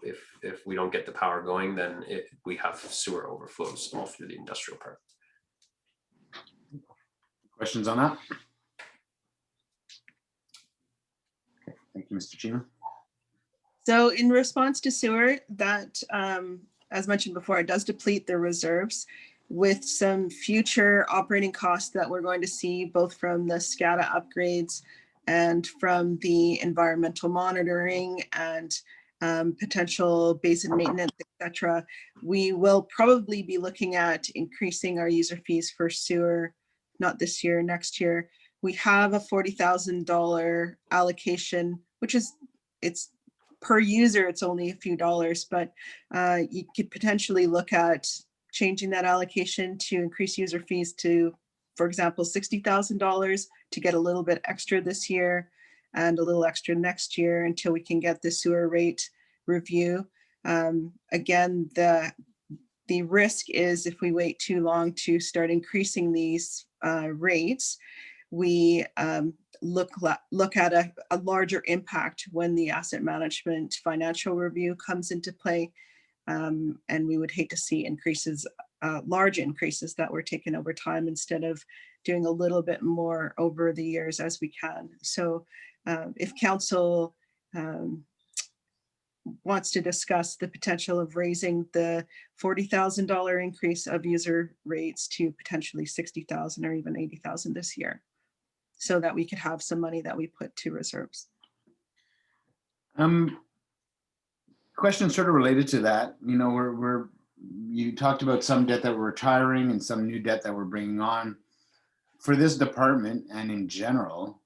if we don't get the power going, then we have sewer overflows all through the industrial park. Questions on that? Thank you, Mr. Chima. So in response to sewer, that, as mentioned before, it does deplete the reserves with some future operating costs that we're going to see both from the SCADA upgrades and from the environmental monitoring and potential basin maintenance, etc. We will probably be looking at increasing our user fees for sewer, not this year, next year. We have a $40,000 allocation, which is, it's per user, it's only a few dollars, but you could potentially look at changing that allocation to increase user fees to, for example, $60,000 to get a little bit extra this year and a little extra next year until we can get the sewer rate review. Again, the risk is if we wait too long to start increasing these rates, we look at a larger impact when the asset management financial review comes into play. And we would hate to see increases, large increases that were taken over time instead of doing a little bit more over the years as we can. So if council wants to discuss the potential of raising the $40,000 increase of user rates to potentially 60,000 or even 80,000 this year, so that we could have some money that we put to reserves. Question sort of related to that. You know, you talked about some debt that we're retiring and some new debt that we're bringing on. For this department and in general,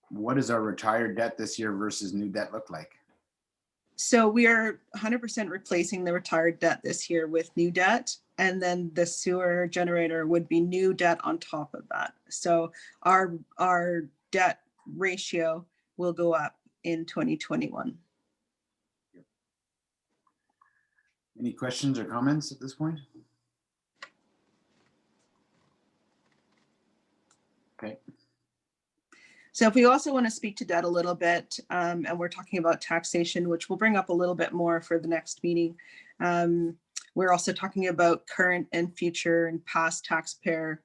what does our retired debt this year versus new debt look like? So we are 100% replacing the retired debt this year with new debt, and then the sewer generator would be new debt on top of that. So our debt ratio will go up in 2021. Any questions or comments at this point? Okay. So if we also want to speak to debt a little bit, and we're talking about taxation, which we'll bring up a little bit more for the next meeting. We're also talking about current and future and past taxpayer.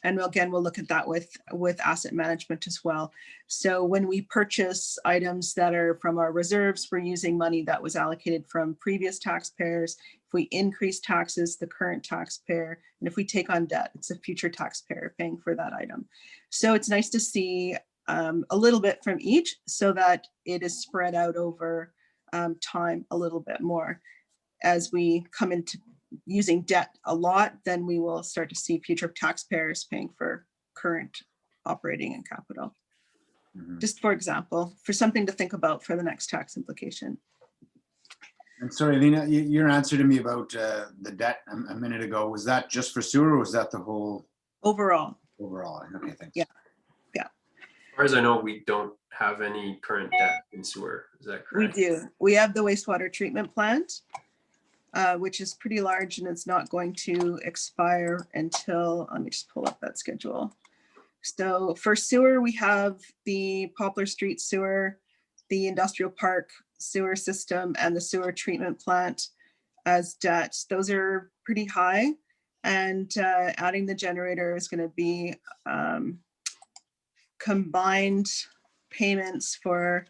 And again, we'll look at that with asset management as well. So when we purchase items that are from our reserves, we're using money that was allocated from previous taxpayers. If we increase taxes, the current taxpayer, and if we take on debt, it's a future taxpayer paying for that item. So it's nice to see a little bit from each so that it is spread out over time a little bit more. As we come into using debt a lot, then we will start to see future taxpayers paying for current operating and capital. Mm-hmm. Just for example, for something to think about for the next tax implication. And sorry, Lena, your answer to me about the debt a minute ago, was that just for sewer or was that the whole? Overall. Overall, okay, thanks. Yeah, yeah. As far as I know, we don't have any current debt in sewer, is that correct? We do. We have the wastewater treatment plant, which is pretty large and it's not going to expire until, let me just pull up that schedule. So for sewer, we have the Poplar Street sewer, the industrial park sewer system, and the sewer treatment plant as debt. Those are pretty high, and adding the generator is going to be combined payments for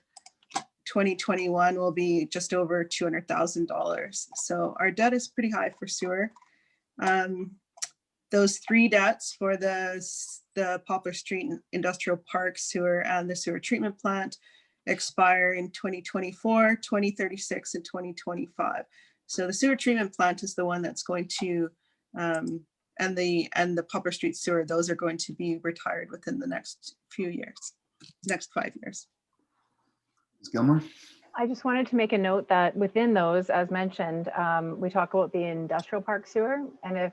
2021 will be just over $200,000. So our debt is pretty high for sewer. Those three debts for the Poplar Street Industrial Park sewer and the sewer treatment plant expire in 2024, 2036, and 2025. So the sewer treatment plant is the one that's going to, and the Poplar Street sewer, those are going to be retired within the next few years, next 5 years. Ms. Gilmore? I just wanted to make a note that within those, as mentioned, we talk about the industrial park sewer. And if,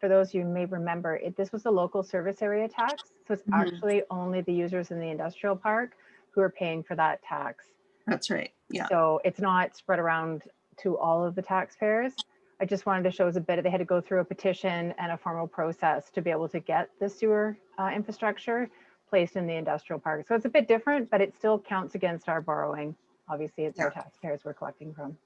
for those you may remember, this was a local service area tax. So it's actually only the users in the industrial park who are paying for that tax. That's right, yeah. So it's not spread around to all of the taxpayers. I just wanted to show us a bit, they had to go through a petition and a formal process to be able to get the sewer infrastructure placed in the industrial park. So it's a bit different, but it still counts against our borrowing. Obviously, it's our taxpayers we're collecting from.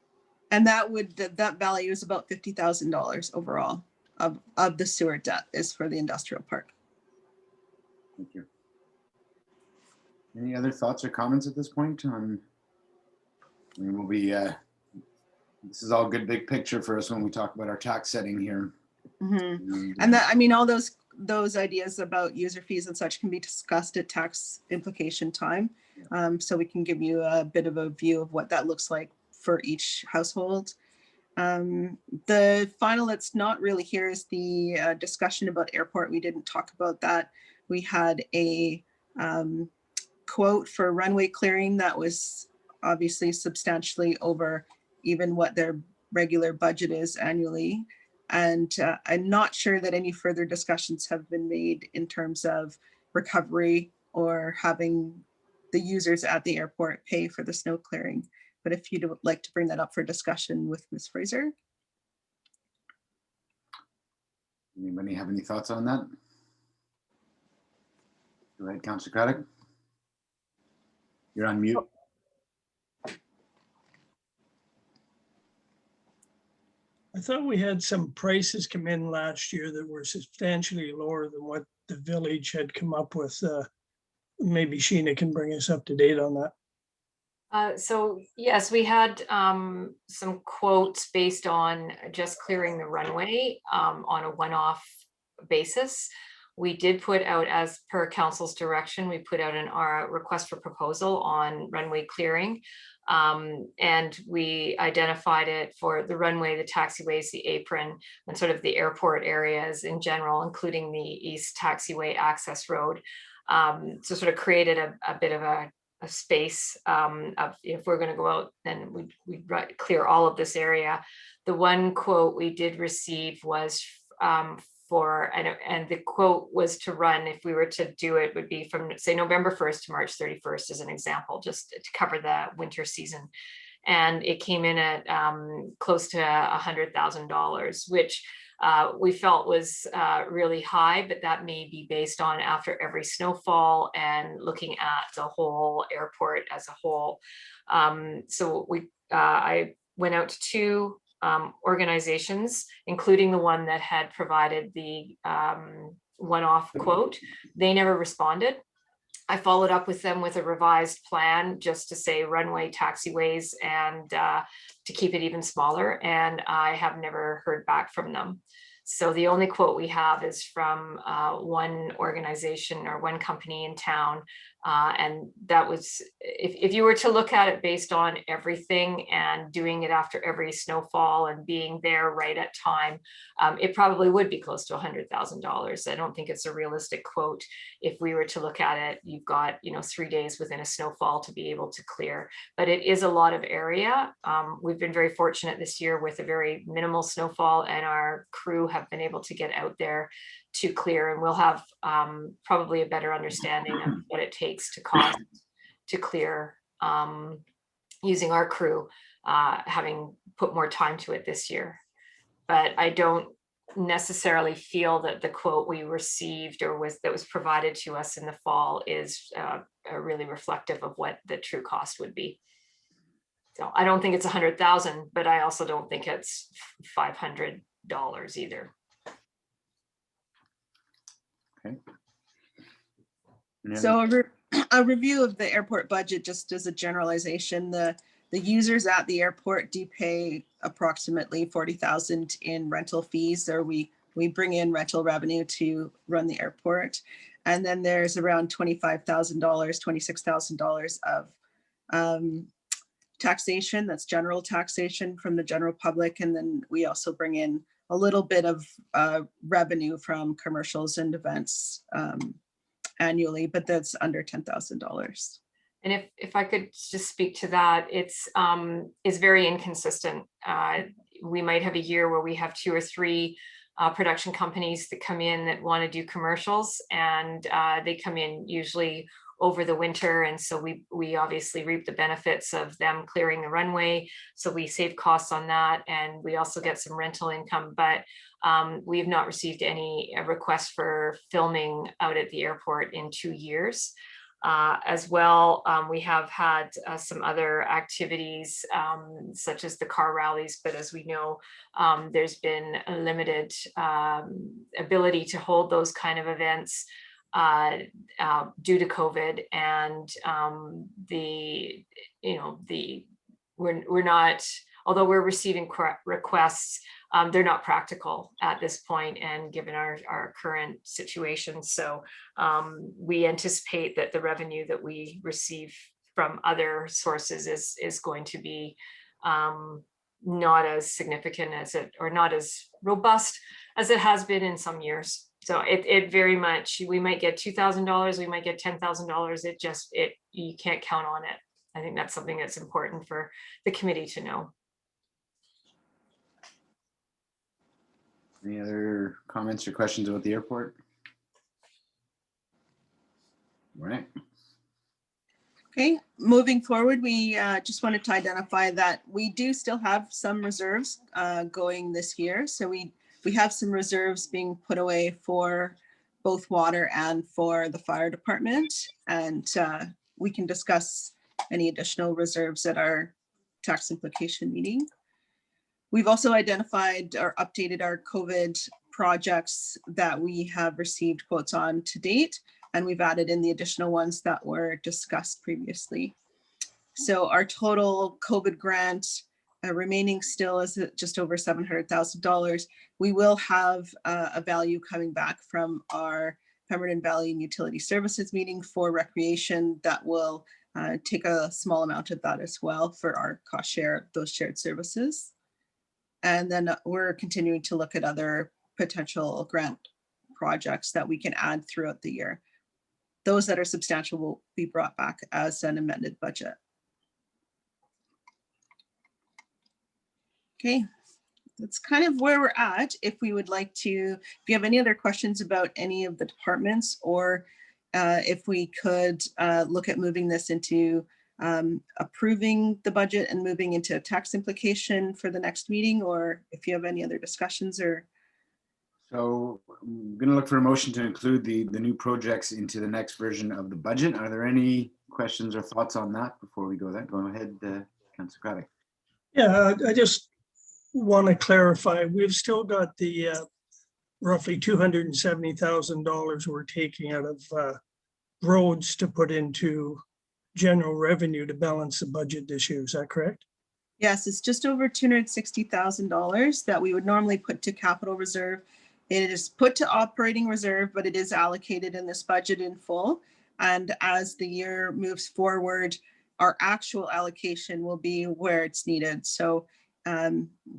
And that value is about $50,000 overall of the sewer debt is for the industrial park. Thank you. Any other thoughts or comments at this point on? I mean, we'll be. This is all good big picture for us when we talk about our tax setting here. And that, I mean, all those ideas about user fees and such can be discussed at tax implication time. So we can give you a bit of a view of what that looks like for each household. The final that's not really here is the discussion about airport. We didn't talk about that. We had a quote for runway clearing that was obviously substantially over even what their regular budget is annually. And I'm not sure that any further discussions have been made in terms of recovery or having the users at the airport pay for the snow clearing. But if you'd like to bring that up for discussion with Ms. Fraser. Anybody have any thoughts on that? Go ahead, Councillor Craddock. You're on mute. I thought we had some prices come in last year that were substantially lower than what the village had come up with. Maybe Sheena can bring us up to date on that. So yes, we had some quotes based on just clearing the runway on a one-off basis. We did put out, as per council's direction, we put out our request for proposal on runway clearing. And we identified it for the runway, the taxiways, the apron, and sort of the airport areas in general, including the east taxiway access road. So sort of created a bit of a space of, if we're going to go out, then we'd clear all of this area. The one quote we did receive was and the quote was to run, if we were to do it, would be from, say, November 1st to March 31st as an example, just to cover the winter season. And it came in at close to $100,000, which we felt was really high, but that may be based on after every snowfall and looking at the whole airport as a whole. So I went out to two organizations, including the one that had provided the one-off quote. They never responded. I followed up with them with a revised plan just to say runway, taxiways, and to keep it even smaller. And I have never heard back from them. So the only quote we have is from one organization or one company in town. And that was, if you were to look at it based on everything and doing it after every snowfall and being there right at time, it probably would be close to $100,000. I don't think it's a realistic quote. If we were to look at it, you've got, 3 days within a snowfall to be able to clear, but it is a lot of area. We've been very fortunate this year with a very minimal snowfall, and our crew have been able to get out there to clear, and we'll have probably a better understanding of what it takes to cost to clear using our crew, having put more time to it this year. But I don't necessarily feel that the quote we received or that was provided to us in the fall is really reflective of what the true cost would be. So I don't think it's 100,000, but I also don't think it's $500 either. Okay. So a review of the airport budget, just as a generalization, the users at the airport do pay approximately $40,000 in rental fees, or we bring in rental revenue to run the airport. And then there's around $25,000, $26,000 of taxation, that's general taxation from the general public. And then we also bring in a little bit of revenue from commercials and events annually, but that's under $10,000. And if I could just speak to that, it's very inconsistent. We might have a year where we have 2 or 3 production companies that come in that want to do commercials, and they come in usually over the winter. And so we obviously reap the benefits of them clearing the runway. So we save costs on that. And we also get some rental income, but we have not received any requests for filming out at the airport in 2 years. As well, we have had some other activities such as the car rallies, but as we know, there's been a limited ability to hold those kind of events due to COVID, and we're not, although we're receiving requests, they're not practical at this point, and given our current situation. So we anticipate that the revenue that we receive from other sources is going to be not as significant as it, or not as robust as it has been in some years. So it very much, we might get $2,000, we might get $10,000. You can't count on it. I think that's something that's important for the committee to know. Any other comments or questions about the airport? All right. Okay, moving forward, we just wanted to identify that we do still have some reserves going this year. So we have some reserves being put away for both water and for the fire department. And we can discuss any additional reserves at our tax implication meeting. We've also identified or updated our COVID projects that we have received quotes on to date, and we've added in the additional ones that were discussed previously. So our total COVID grant remaining still is at just over $700,000. We will have a value coming back from our Pemberton Valley and Utility Services meeting for recreation that will take a small amount of that as well for our cost share, those shared services. And then we're continuing to look at other potential grant projects that we can add throughout the year. Those that are substantial will be brought back as an amended budget. Okay, that's kind of where we're at. If we would like to, if you have any other questions about any of the departments, or if we could look at moving this into approving the budget and moving into a tax implication for the next meeting, or if you have any other discussions or. So I'm going to look for a motion to include the new projects into the next version of the budget. Are there any questions or thoughts on that before we go there? Go ahead, Councillor Craddock. Yeah, I just want to clarify, we've still got the roughly $270,000 we're taking out of roads to put into general revenue to balance the budget this year. Is that correct? Yes, it's just over $260,000 that we would normally put to capital reserve. It is put to operating reserve, but it is allocated in this budget in full. And as the year moves forward, our actual allocation will be where it's needed. So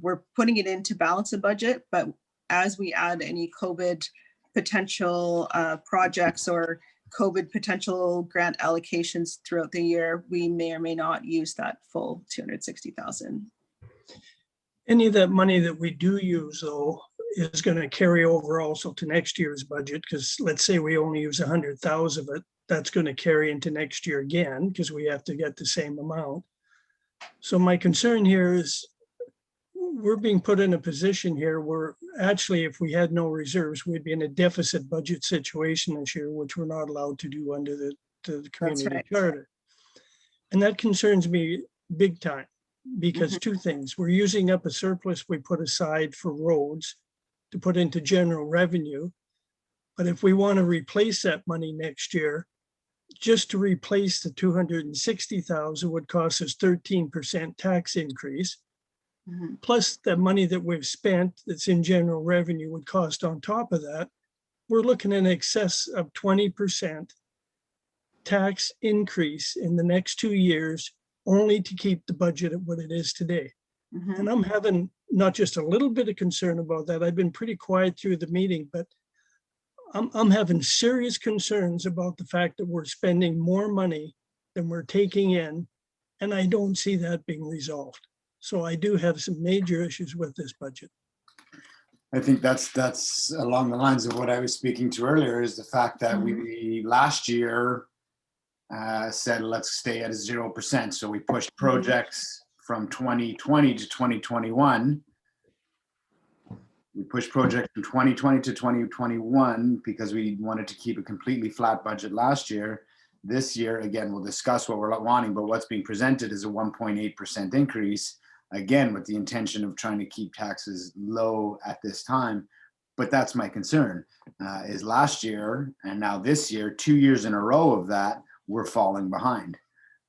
we're putting it in to balance a budget, but as we add any COVID potential projects or COVID potential grant allocations throughout the year, we may or may not use that full $260,000. Any of that money that we do use, though, is going to carry over also to next year's budget, because let's say we only use 100,000 of it, that's going to carry into next year again, because we have to get the same amount. So my concern here is we're being put in a position here where actually, if we had no reserves, we'd be in a deficit budget situation this year, which we're not allowed to do under the community charter. And that concerns me big time, because two things: we're using up a surplus we put aside for roads to put into general revenue. But if we want to replace that money next year, just to replace the 260,000 would cost us 13% tax increase. Plus the money that we've spent that's in general revenue would cost on top of that. We're looking in excess of 20% tax increase in the next 2 years, only to keep the budget at what it is today. And I'm having not just a little bit of concern about that. I've been pretty quiet through the meeting, but I'm having serious concerns about the fact that we're spending more money than we're taking in, and I don't see that being resolved. So I do have some major issues with this budget. I think that's along the lines of what I was speaking to earlier, is the fact that we last year said let's stay at 0%. So we pushed projects from 2020 to 2021. We pushed projects from 2020 to 2021 because we wanted to keep a completely flat budget last year. This year, again, we'll discuss what we're wanting, but what's being presented is a 1.8% increase, again, with the intention of trying to keep taxes low at this time. But that's my concern, is last year and now this year, 2 years in a row of that, we're falling behind.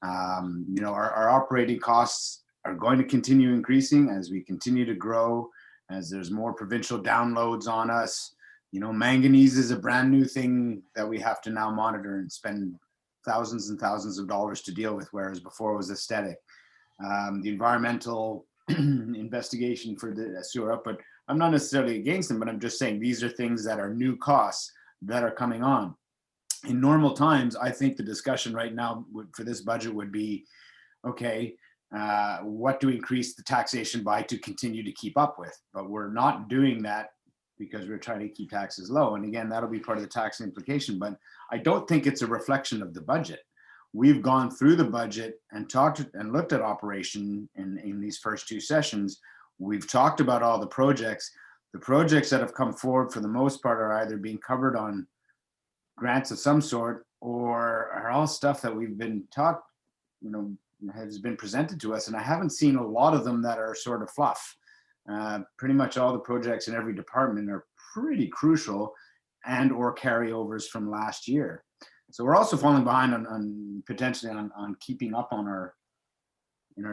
You know, our operating costs are going to continue increasing as we continue to grow, as there's more provincial downloads on us. You know, manganese is a brand new thing that we have to now monitor and spend thousands and thousands of dollars to deal with, whereas before it was aesthetic. The environmental investigation for the sewer output, I'm not necessarily against them, but I'm just saying these are things that are new costs that are coming on. In normal times, I think the discussion right now for this budget would be, okay, what do we increase the taxation by to continue to keep up with? But we're not doing that because we're trying to keep taxes low. And again, that'll be part of the tax implication, but I don't think it's a reflection of the budget. We've gone through the budget and talked and looked at operation in these first two sessions. We've talked about all the projects. The projects that have come forward for the most part are either being covered on grants of some sort or are all stuff that we've been taught, you know, has been presented to us. And I haven't seen a lot of them that are sort of fluff. Pretty much all the projects in every department are pretty crucial and or carryovers from last year. So we're also falling behind on potentially on keeping up on our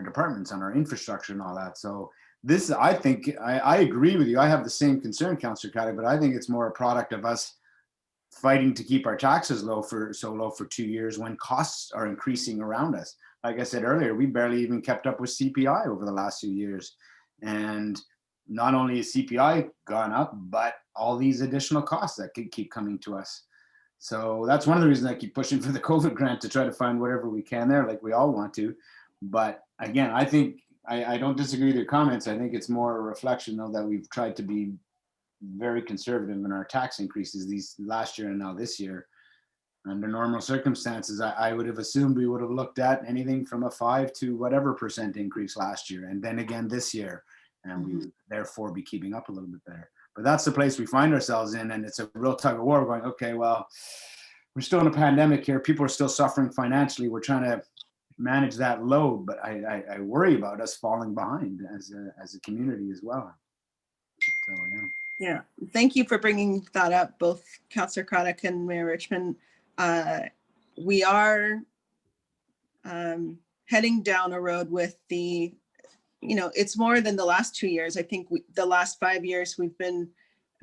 departments, on our infrastructure and all that. So this, I think, I agree with you. I have the same concern, Councillor Caddy, but I think it's more a product of us fighting to keep our taxes low for 2 years when costs are increasing around us. Like I said earlier, we barely even kept up with CPI over the last few years. And not only has CPI gone up, but all these additional costs that could keep coming to us. So that's one of the reasons I keep pushing for the COVID grant, to try to find whatever we can there, like we all want to. But again, I think I don't disagree with your comments. I think it's more a reflection, though, that we've tried to be very conservative in our tax increases these last year and now this year. Under normal circumstances, I would have assumed we would have looked at anything from a 5 to whatever % increase last year, and then again this year, and we would therefore be keeping up a little bit better. But that's the place we find ourselves in, and it's a real tug of war. We're going, okay, well, we're still in a pandemic here. People are still suffering financially. We're trying to manage that load, but I worry about us falling behind as a community as well. So Yeah, thank you for bringing that up, both Councillor Craddock and Mayor Richmond. We are heading down a road with the, you know, it's more than the last 2 years. I think the last 5 years, we've been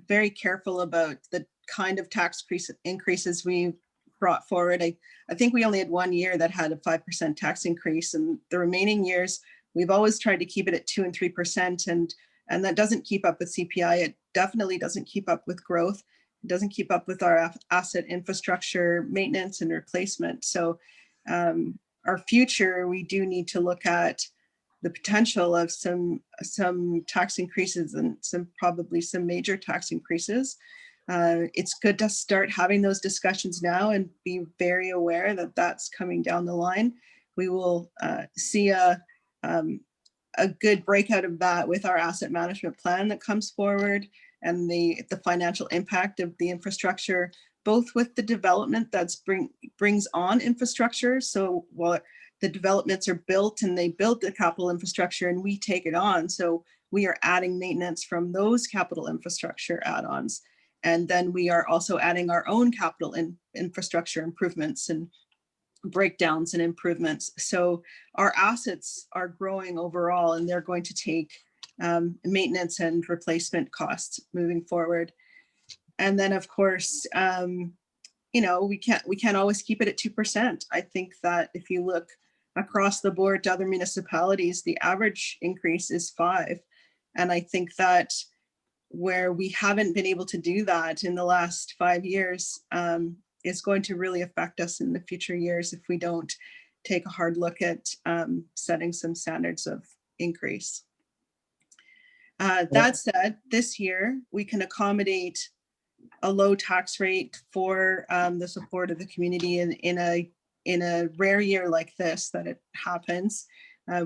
very careful about the kind of tax increases we brought forward. I think we only had 1 year that had a 5% tax increase, and the remaining years, we've always tried to keep it at 2 and 3%. And that doesn't keep up with CPI. It definitely doesn't keep up with growth. It doesn't keep up with our asset infrastructure maintenance and replacement. So our future, we do need to look at the potential of some tax increases and probably some major tax increases. It's good to start having those discussions now and be very aware that that's coming down the line. We will see a good breakout of that with our asset management plan that comes forward, and the financial impact of the infrastructure, both with the development that's brings on infrastructure. So while the developments are built and they build the capital infrastructure and we take it on, so we are adding maintenance from those capital infrastructure add-ons. And then we are also adding our own capital infrastructure improvements and breakdowns and improvements. So our assets are growing overall, and they're going to take maintenance and replacement costs moving forward. And then of course, you know, we can't always keep it at 2%. I think that if you look across the board to other municipalities, the average increase is 5%. And I think that where we haven't been able to do that in the last 5 years is going to really affect us in the future years if we don't take a hard look at setting some standards of increase. That said, this year we can accommodate a low tax rate for the support of the community in a rare year like this that it happens.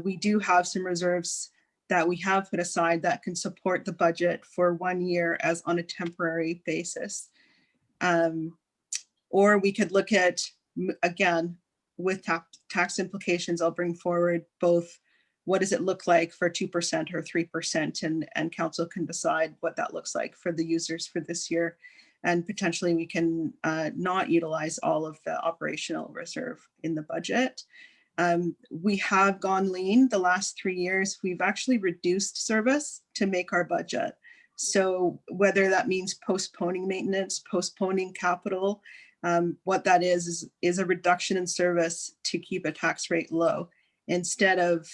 We do have some reserves that we have put aside that can support the budget for 1 year as on a temporary basis. Or we could look at, again, with tax implications, I'll bring forward both what does it look like for 2% or 3%, and council can decide what that looks like for the users for this year. And potentially we can not utilize all of the operational reserve in the budget. We have gone lean the last 3 years. We've actually reduced service to make our budget. So whether that means postponing maintenance, postponing capital, what that is a reduction in service to keep a tax rate low, instead of,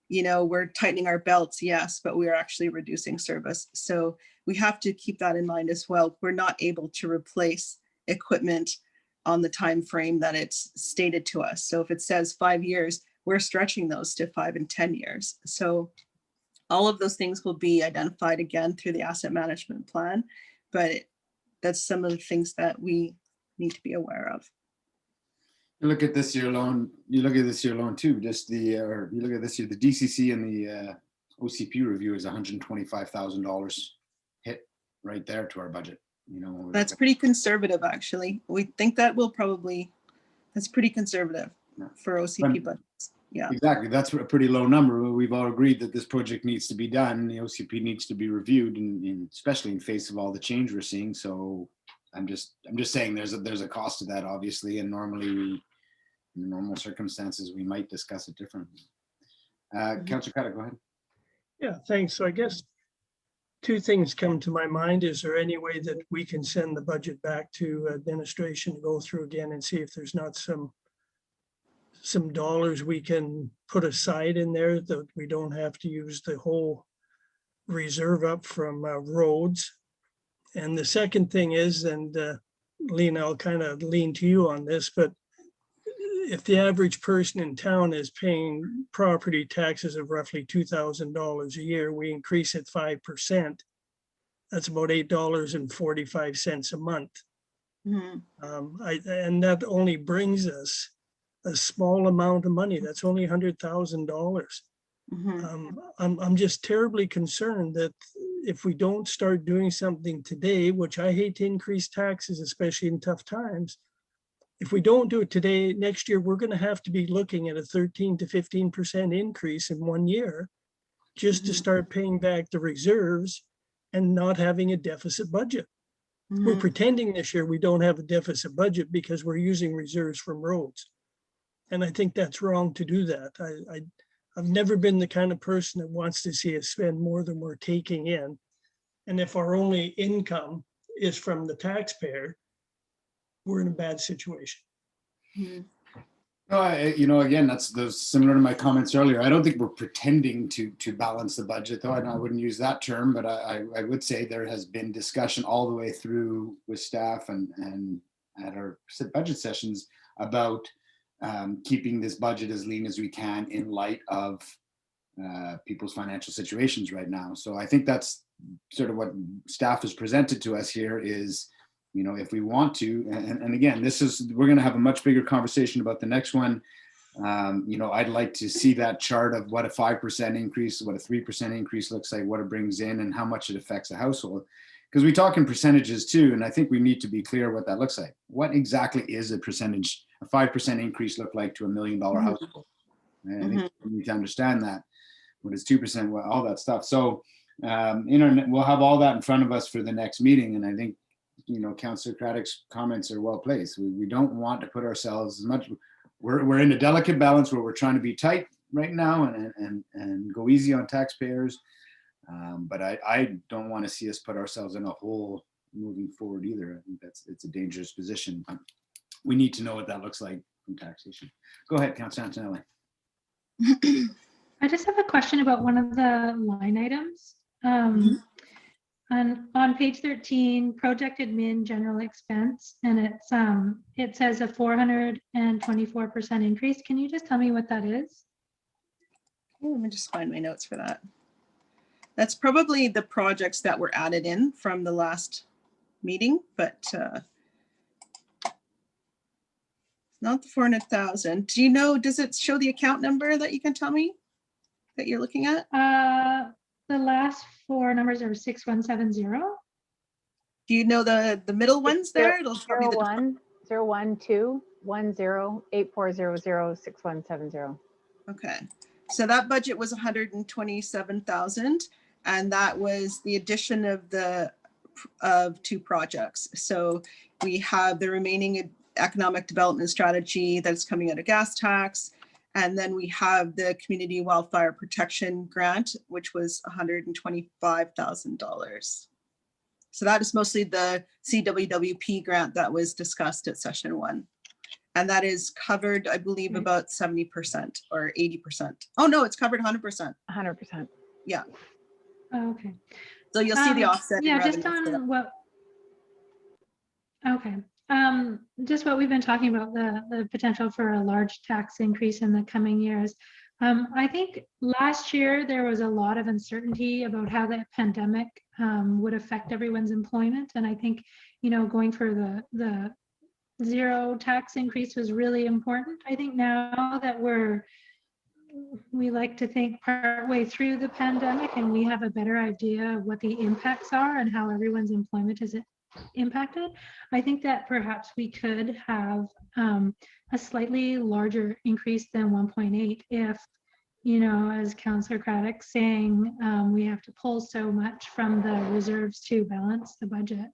you know, we're tightening our belts, yes, but we are actually reducing service. So we have to keep that in mind as well. We're not able to replace equipment on the time frame that it's stated to us. So if it says 5 years, we're stretching those to 5 and 10 years. So all of those things will be identified again through the asset management plan, but that's some of the things that we need to be aware of. You look at this year alone, too, just or you look at this year, the DCC and the OCP review is $125,000 hit right there to our budget. You know, That's pretty conservative, actually. We think that will probably, that's pretty conservative for OCP budgets. Yeah. Exactly. That's a pretty low number. We've all agreed that this project needs to be done. The OCP needs to be reviewed, and especially in face of all the change we're seeing. So I'm just saying there's a cost to that, obviously, and normally in normal circumstances we might discuss it differently. Councillor Craddock, go ahead. Yeah, thanks. So I guess two things come to my mind. Is there any way that we can send the budget back to administration to go through again and see if there's not some dollars we can put aside in there that we don't have to use the whole reserve up from roads? And the second thing is, and Lena, I'll kind of lean to you on this, but if the average person in town is paying property taxes of roughly $2,000 a year, we increase it 5%. That's about $8.45 a month. And that only brings us a small amount of money. That's only $100,000. I'm just terribly concerned that if we don't start doing something today, which I hate to increase taxes, especially in tough times, if we don't do it today, next year, we're going to have to be looking at a 13 to 15% increase in 1 year just to start paying back the reserves and not having a deficit budget. We're pretending this year we don't have a deficit budget because we're using reserves from roads. And I think that's wrong to do that. I've never been the kind of person that wants to see us spend more than we're taking in. And if our only income is from the taxpayer, we're in a bad situation. No, again, that's similar to my comments earlier. I don't think we're pretending to balance the budget, though. I wouldn't use that term, but I would say there has been discussion all the way through with staff and at our budget sessions about keeping this budget as lean as we can in light of people's financial situations right now. So I think that's sort of what staff has presented to us here is, you know, if we want to, and again, we're going to have a much bigger conversation about the next one. You know, I'd like to see that chart of what a 5% increase, what a 3% increase looks like, what it brings in and how much it affects a household. Because we talk in percentages too, and I think we need to be clear what that looks like. What exactly is a percentage, a 5% increase look like to $1 million household? And I think we need to understand that. What is 2%, all that stuff. So, we'll have all that in front of us for the next meeting. And I think, you know, Councillor Craddock's comments are well placed. We don't want to put ourselves as much, we're in a delicate balance where we're trying to be tight right now and go easy on taxpayers. But I don't want to see us put ourselves in a hole moving forward either. I think it's a dangerous position. We need to know what that looks like from taxation. Go ahead, Councillor Antonelli. I just have a question about one of the line items. On page 13, project admin general expense, and it says a 424% increase. Can you just tell me what that is? Let me just find my notes for that. That's probably the projects that were added in from the last meeting, but not the 400,000. Do you know, does it show the account number that you can tell me that you're looking at? The last four numbers are 6170. Do you know the middle ones there? It'll tell me the 0121084006170. Okay. So that budget was 127,000, and that was the addition of 2 projects. So we have the remaining economic development strategy that's coming out of gas tax. And then we have the community wildfire protection grant, which was $125,000. So that is mostly the CWWP grant that was discussed at session 1. And that is covered, I believe, about 70% or 80%. Oh no, it's covered 100%. 100%. Yeah. Oh, okay. So you'll see the offset. Yeah, just on what. Okay. Just what we've been talking about, the potential for a large tax increase in the coming years. I think last year there was a lot of uncertainty about how the pandemic would affect everyone's employment. And I think, you know, going for the zero tax increase was really important. I think now that we like to think partway through the pandemic and we have a better idea of what the impacts are and how everyone's employment is impacted, I think that perhaps we could have a slightly larger increase than 1.8 if, you know, as Councillor Craddock's saying, we have to pull so much from the reserves to balance the budget.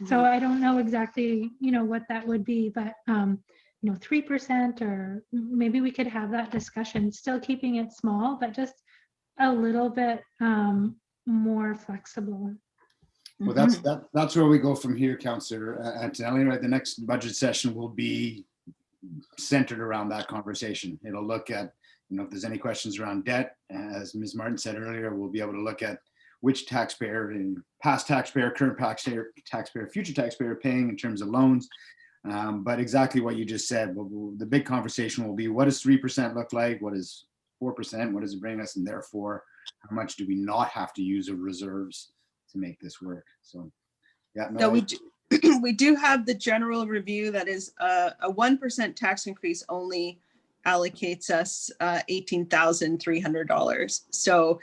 So I don't know exactly, you know, what that would be, but you know, 3%, or maybe we could have that discussion, still keeping it small, but just a little bit more flexible. Well, that's where we go from here, Councillor Antonelli. Right, the next budget session will be centered around that conversation. It'll look at, you know, if there's any questions around debt, as Ms. Martin said earlier, we'll be able to look at which taxpayer, in past taxpayer, current taxpayer, future taxpayer paying in terms of loans. But exactly what you just said, the big conversation will be, what does 3% look like? What is 4%? What does it bring us? And therefore, how much do we not have to use of reserves to make this work? So, yeah. No, we do have the general review that is a 1% tax increase only allocates us $18,300. So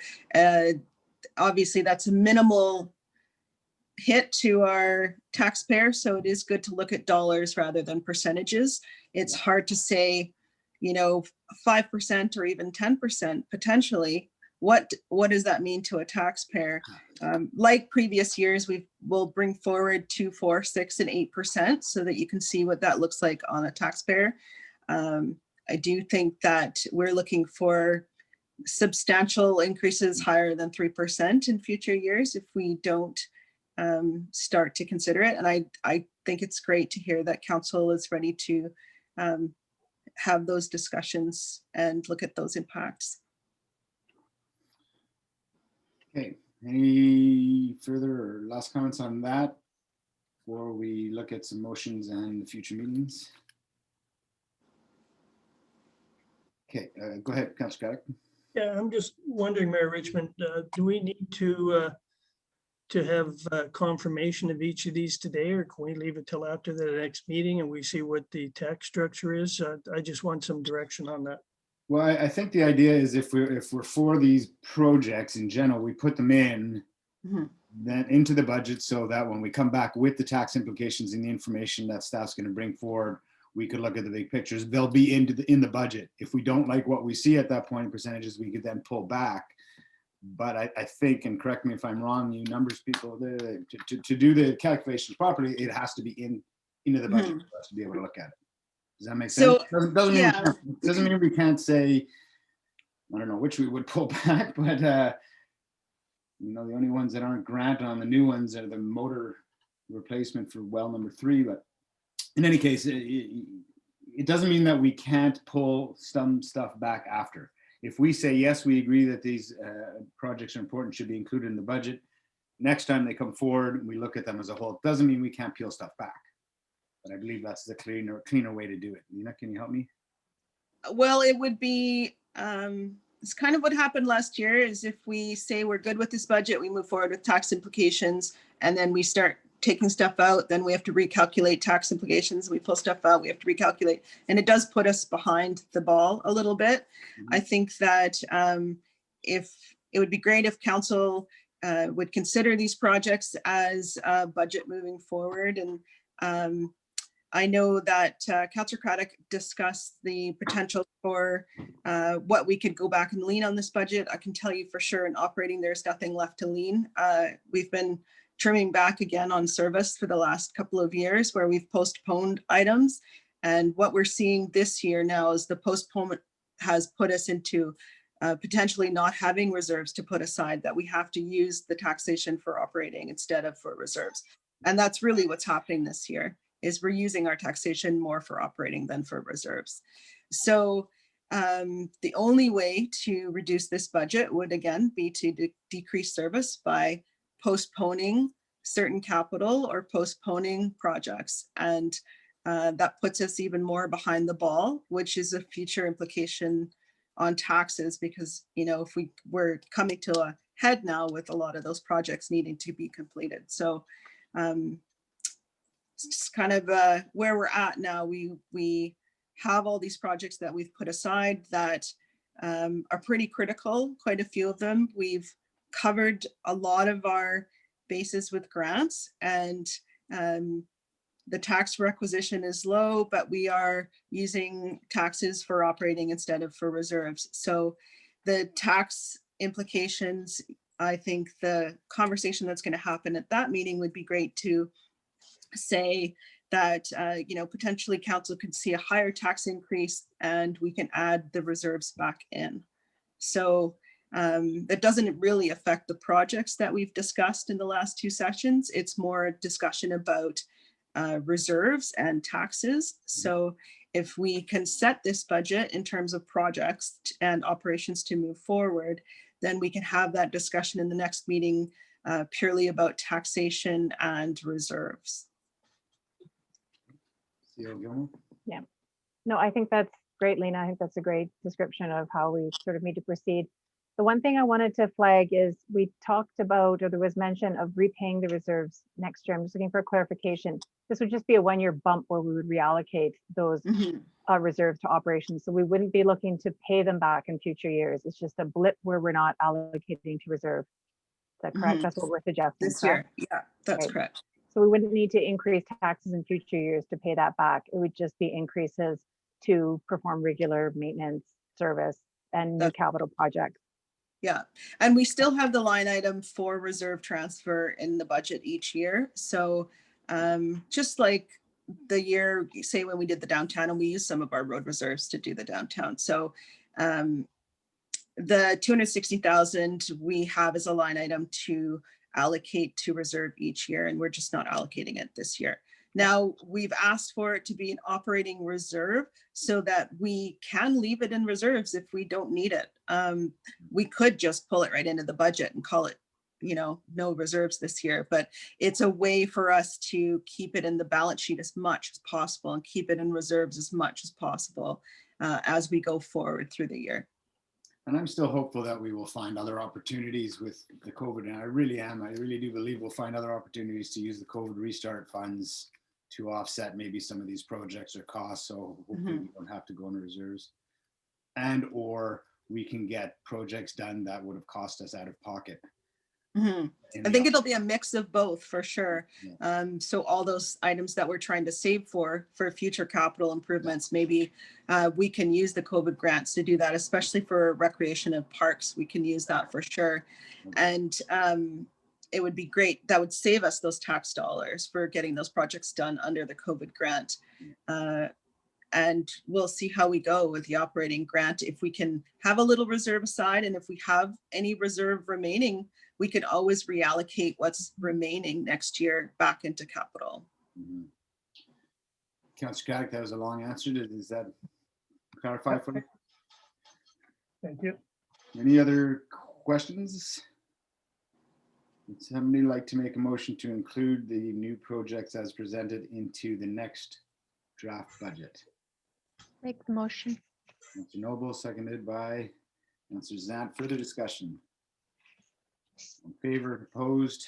obviously that's a minimal hit to our taxpayer. So it is good to look at dollars rather than percentages. It's hard to say, you know, 5% or even 10% potentially. What does that mean to a taxpayer? Like previous years, we'll bring forward 2%, 4%, 6%, and 8% so that you can see what that looks like on a taxpayer. I do think that we're looking for substantial increases higher than 3% in future years if we don't start to consider it. And I think it's great to hear that council is ready to have those discussions and look at those impacts. Okay, any further or last comments on that before we look at some motions and the future meetings? Okay, go ahead, Councillor Craddock. Yeah, I'm just wondering, Mayor Richmond, do we need to have confirmation of each of these today, or can we leave it till after the next meeting and we see what the tax structure is? I just want some direction on that. Well, I think the idea is if we're for these projects in general, we put them in then into the budget so that when we come back with the tax implications and the information that staff's going to bring forward, we could look at the big pictures. They'll be in the budget. If we don't like what we see at that point in percentages, we could then pull back. But I think, and correct me if I'm wrong, you numbers people, to do the calculations properly, it has to be into the budget for us to be able to look at it. Does that make sense? Doesn't mean we can't say, I don't know which we would pull back, but you know, the only ones that aren't grant on the new ones are the motor replacement for well number 3. But in any case, it doesn't mean that we can't pull some stuff back after. If we say, yes, we agree that these projects are important, should be included in the budget, next time they come forward, we look at them as a whole. It doesn't mean we can't peel stuff back. But I believe that's the cleaner way to do it. Nina, can you help me? Well, it would be, it's kind of what happened last year is if we say we're good with this budget, we move forward with tax implications, and then we start taking stuff out, then we have to recalculate tax implications. We pull stuff out, we have to recalculate. And it does put us behind the ball a little bit. I think that if it would be great if council would consider these projects as a budget moving forward. And I know that Councillor Craddock discussed the potential for what we could go back and lean on this budget. I can tell you for sure in operating, there's nothing left to lean. We've been trimming back again on service for the last couple of years where we've postponed items. And what we're seeing this year now is the postponement has put us into potentially not having reserves to put aside, that we have to use the taxation for operating instead of for reserves. And that's really what's happening this year, is we're using our taxation more for operating than for reserves. So the only way to reduce this budget would again be to decrease service by postponing certain capital or postponing projects. And that puts us even more behind the ball, which is a future implication on taxes, because, you know, if we're coming to a head now with a lot of those projects needing to be completed. So it's just kind of where we're at now. We have all these projects that we've put aside that are pretty critical, quite a few of them. We've covered a lot of our bases with grants, and the tax requisition is low, but we are using taxes for operating instead of for reserves. So the tax implications, I think the conversation that's going to happen at that meeting would be great to say that, you know, potentially council could see a higher tax increase and we can add the reserves back in. So that doesn't really affect the projects that we've discussed in the last two sessions. It's more a discussion about reserves and taxes. So if we can set this budget in terms of projects and operations to move forward, then we can have that discussion in the next meeting purely about taxation and reserves. Yeah, no, I think that's great, Lena. I think that's a great description of how we sort of need to proceed. The one thing I wanted to flag is we talked about, or there was mention of repaying the reserves next year. I'm just looking for clarification. This would just be a one-year bump where we would reallocate those reserves to operations. So we wouldn't be looking to pay them back in future years. It's just a blip where we're not allocating to reserve. Is that correct? That's what we're suggesting. This year, yeah, that's right. Correct. So we wouldn't need to increase taxes in future years to pay that back. It would just be increases to perform regular maintenance, service, and new capital projects. Yeah, and we still have the line item for reserve transfer in the budget each year. So just like the year, say when we did the downtown, and we used some of our road reserves to do the downtown. So the 260,000 we have as a line item to allocate to reserve each year, and we're just not allocating it this year. Now, we've asked for it to be an operating reserve so that we can leave it in reserves if we don't need it. We could just pull it right into the budget and call it, you know, no reserves this year, but it's a way for us to keep it in the balance sheet as much as possible and keep it in reserves as much as possible as we go forward through the year. And I'm still hopeful that we will find other opportunities with the COVID. And I really am. I really do believe we'll find other opportunities to use the COVID restart funds to offset maybe some of these projects or costs. So hopefully we don't have to go into reserves, and or we can get projects done that would have cost us out of pocket. I think it'll be a mix of both for sure. Yeah. So all those items that we're trying to save for future capital improvements, maybe we can use the COVID grants to do that, especially for recreation and parks. We can use that for sure. And it would be great. That would save us those tax dollars for getting those projects done under the COVID grant. And we'll see how we go with the operating grant. If we can have a little reserve aside, and if we have any reserve remaining, we could always reallocate what's remaining next year back into capital. Councillor Craddock, that was a long answer. Does that clarify for you? Thank you. Any other questions? Would somebody like to make a motion to include the new projects as presented into the next draft budget? Make the motion. Councillor Noble, seconded by Councillor Zant. Further discussion? In favor, opposed?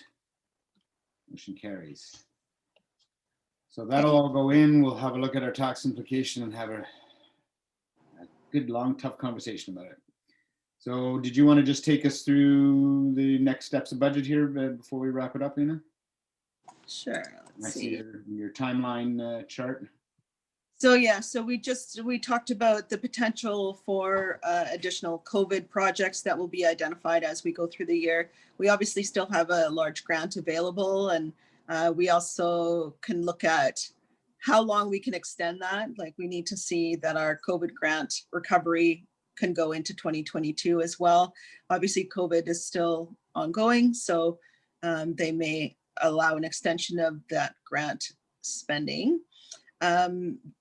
Motion carries. So that'll all go in. We'll have a look at our tax implication and have a good, long, tough conversation about it. So did you want to just take us through the next steps of budget here before we wrap it up, Lena? Sure. I Let's see see. your timeline chart. So yeah, so we talked about the potential for additional COVID projects that will be identified as we go through the year. We obviously still have a large grant available, and we also can look at how long we can extend that. Like, we need to see that our COVID grant recovery can go into 2022 as well. Obviously, COVID is still ongoing, so they may allow an extension of that grant spending.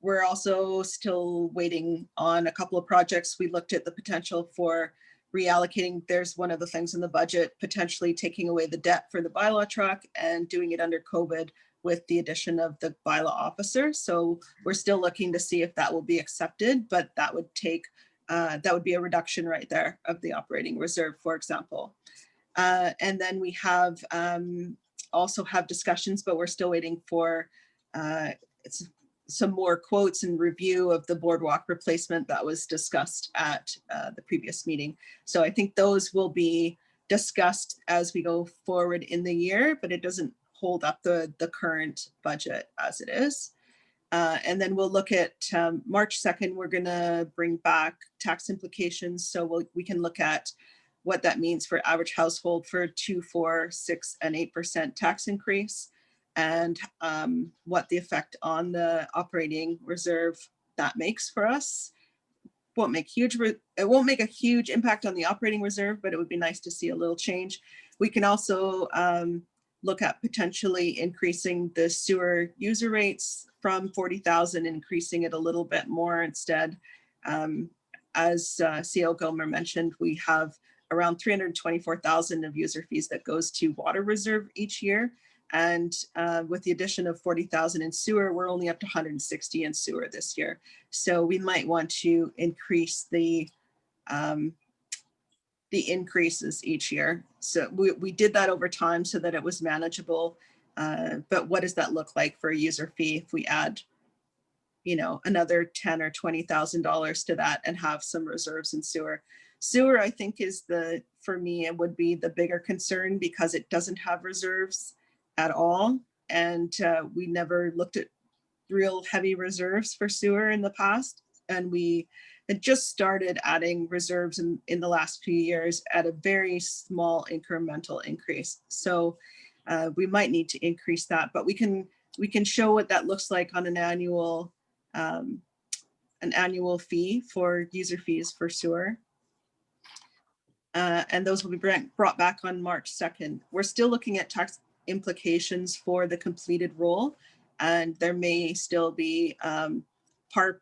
We're also still waiting on a couple of projects. We looked at the potential for reallocating. There's one of the things in the budget, potentially taking away the debt for the bylaw truck and doing it under COVID with the addition of the bylaw officer. So we're still looking to see if that will be accepted, but that would take, that would be a reduction right there of the operating reserve, for example. And then we have also have discussions, but we're still waiting for some more quotes and review of the boardwalk replacement that was discussed at the previous meeting. So I think those will be discussed as we go forward in the year, but it doesn't hold up the current budget as it is. And then we'll look at March 2nd, we're gonna bring back tax implications. So we can look at what that means for average household for 2%, 4%, 6%, and 8% tax increase, and what the effect on the operating reserve that makes for us. It won't make a huge impact on the operating reserve, but it would be nice to see a little change. We can also look at potentially increasing the sewer user rates from 40,000, increasing it a little bit more instead. As CO Gomer mentioned, we have around 324,000 of user fees that goes to water reserve each year. And with the addition of 40,000 in sewer, we're only up to 160 in sewer this year. So we might want to increase the increases each year. So we did that over time so that it was manageable. But what does that look like for a user fee if we add, you know, another $10,000 or $20,000 to that and have some reserves in sewer? Sewer, I think, is for me, it would be the bigger concern because it doesn't have reserves at all. And we never looked at real heavy reserves for sewer in the past. And we had just started adding reserves in the last few years at a very small incremental increase. So we might need to increase that, but we can show what that looks like on an annual fee for user fees for sewer. And those will be brought back on March 2nd. We're still looking at tax implications for the completed roll, and there may still be PARP.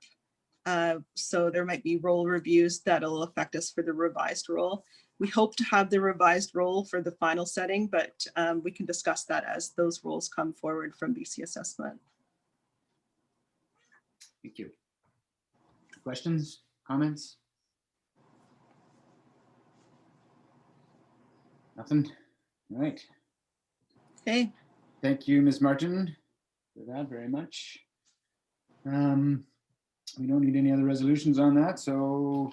So there might be roll reviews that'll affect us for the revised roll. We hope to have the revised roll for the final setting, but we can discuss that as those rolls come forward from BC Assessment. Thank you. Questions, comments? Nothing? All right. Okay. Thank you, Ms. Martin, for that very much. We don't need any other resolutions on that, so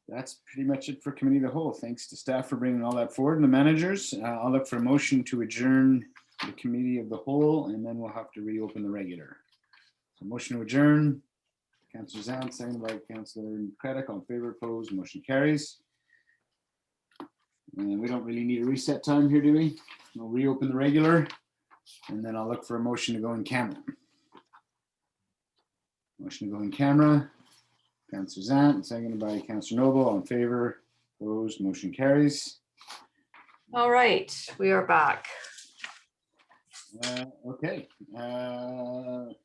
that's pretty much it for committee of the whole. Thanks to staff for bringing all that forward and the managers. I'll look for a motion to adjourn the committee of the whole, and then we'll have to reopen the regular. So motion to adjourn. Councillor Zant, seconded by Councillor Craddock. All in favor, opposed, motion carries. And we don't really need a reset time here, do we? We'll reopen the regular, and then I'll look for a motion to go in camera. Motion to go in camera. Councillor Zant, seconded by Councillor Noble. All in favor, opposed, motion carries. All right, we are back. Okay. So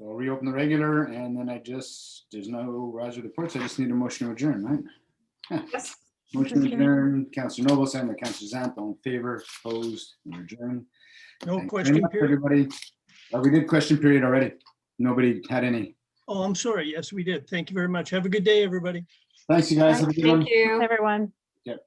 I'll reopen the regular, and then there's no riser reports. I just need a motion to adjourn, right? Yes. Motion to adjourn. Councillor Noble, seconded by Councillor Zant. All in favor, opposed, and adjourn. No Thanks question very much, period. everybody. We did question period already. Nobody had any. Oh, I'm sorry. Yes, we did. Thank you very much. Have a good day, everybody. Thanks, you guys. Have a good one. Thank you. Everyone. Yep.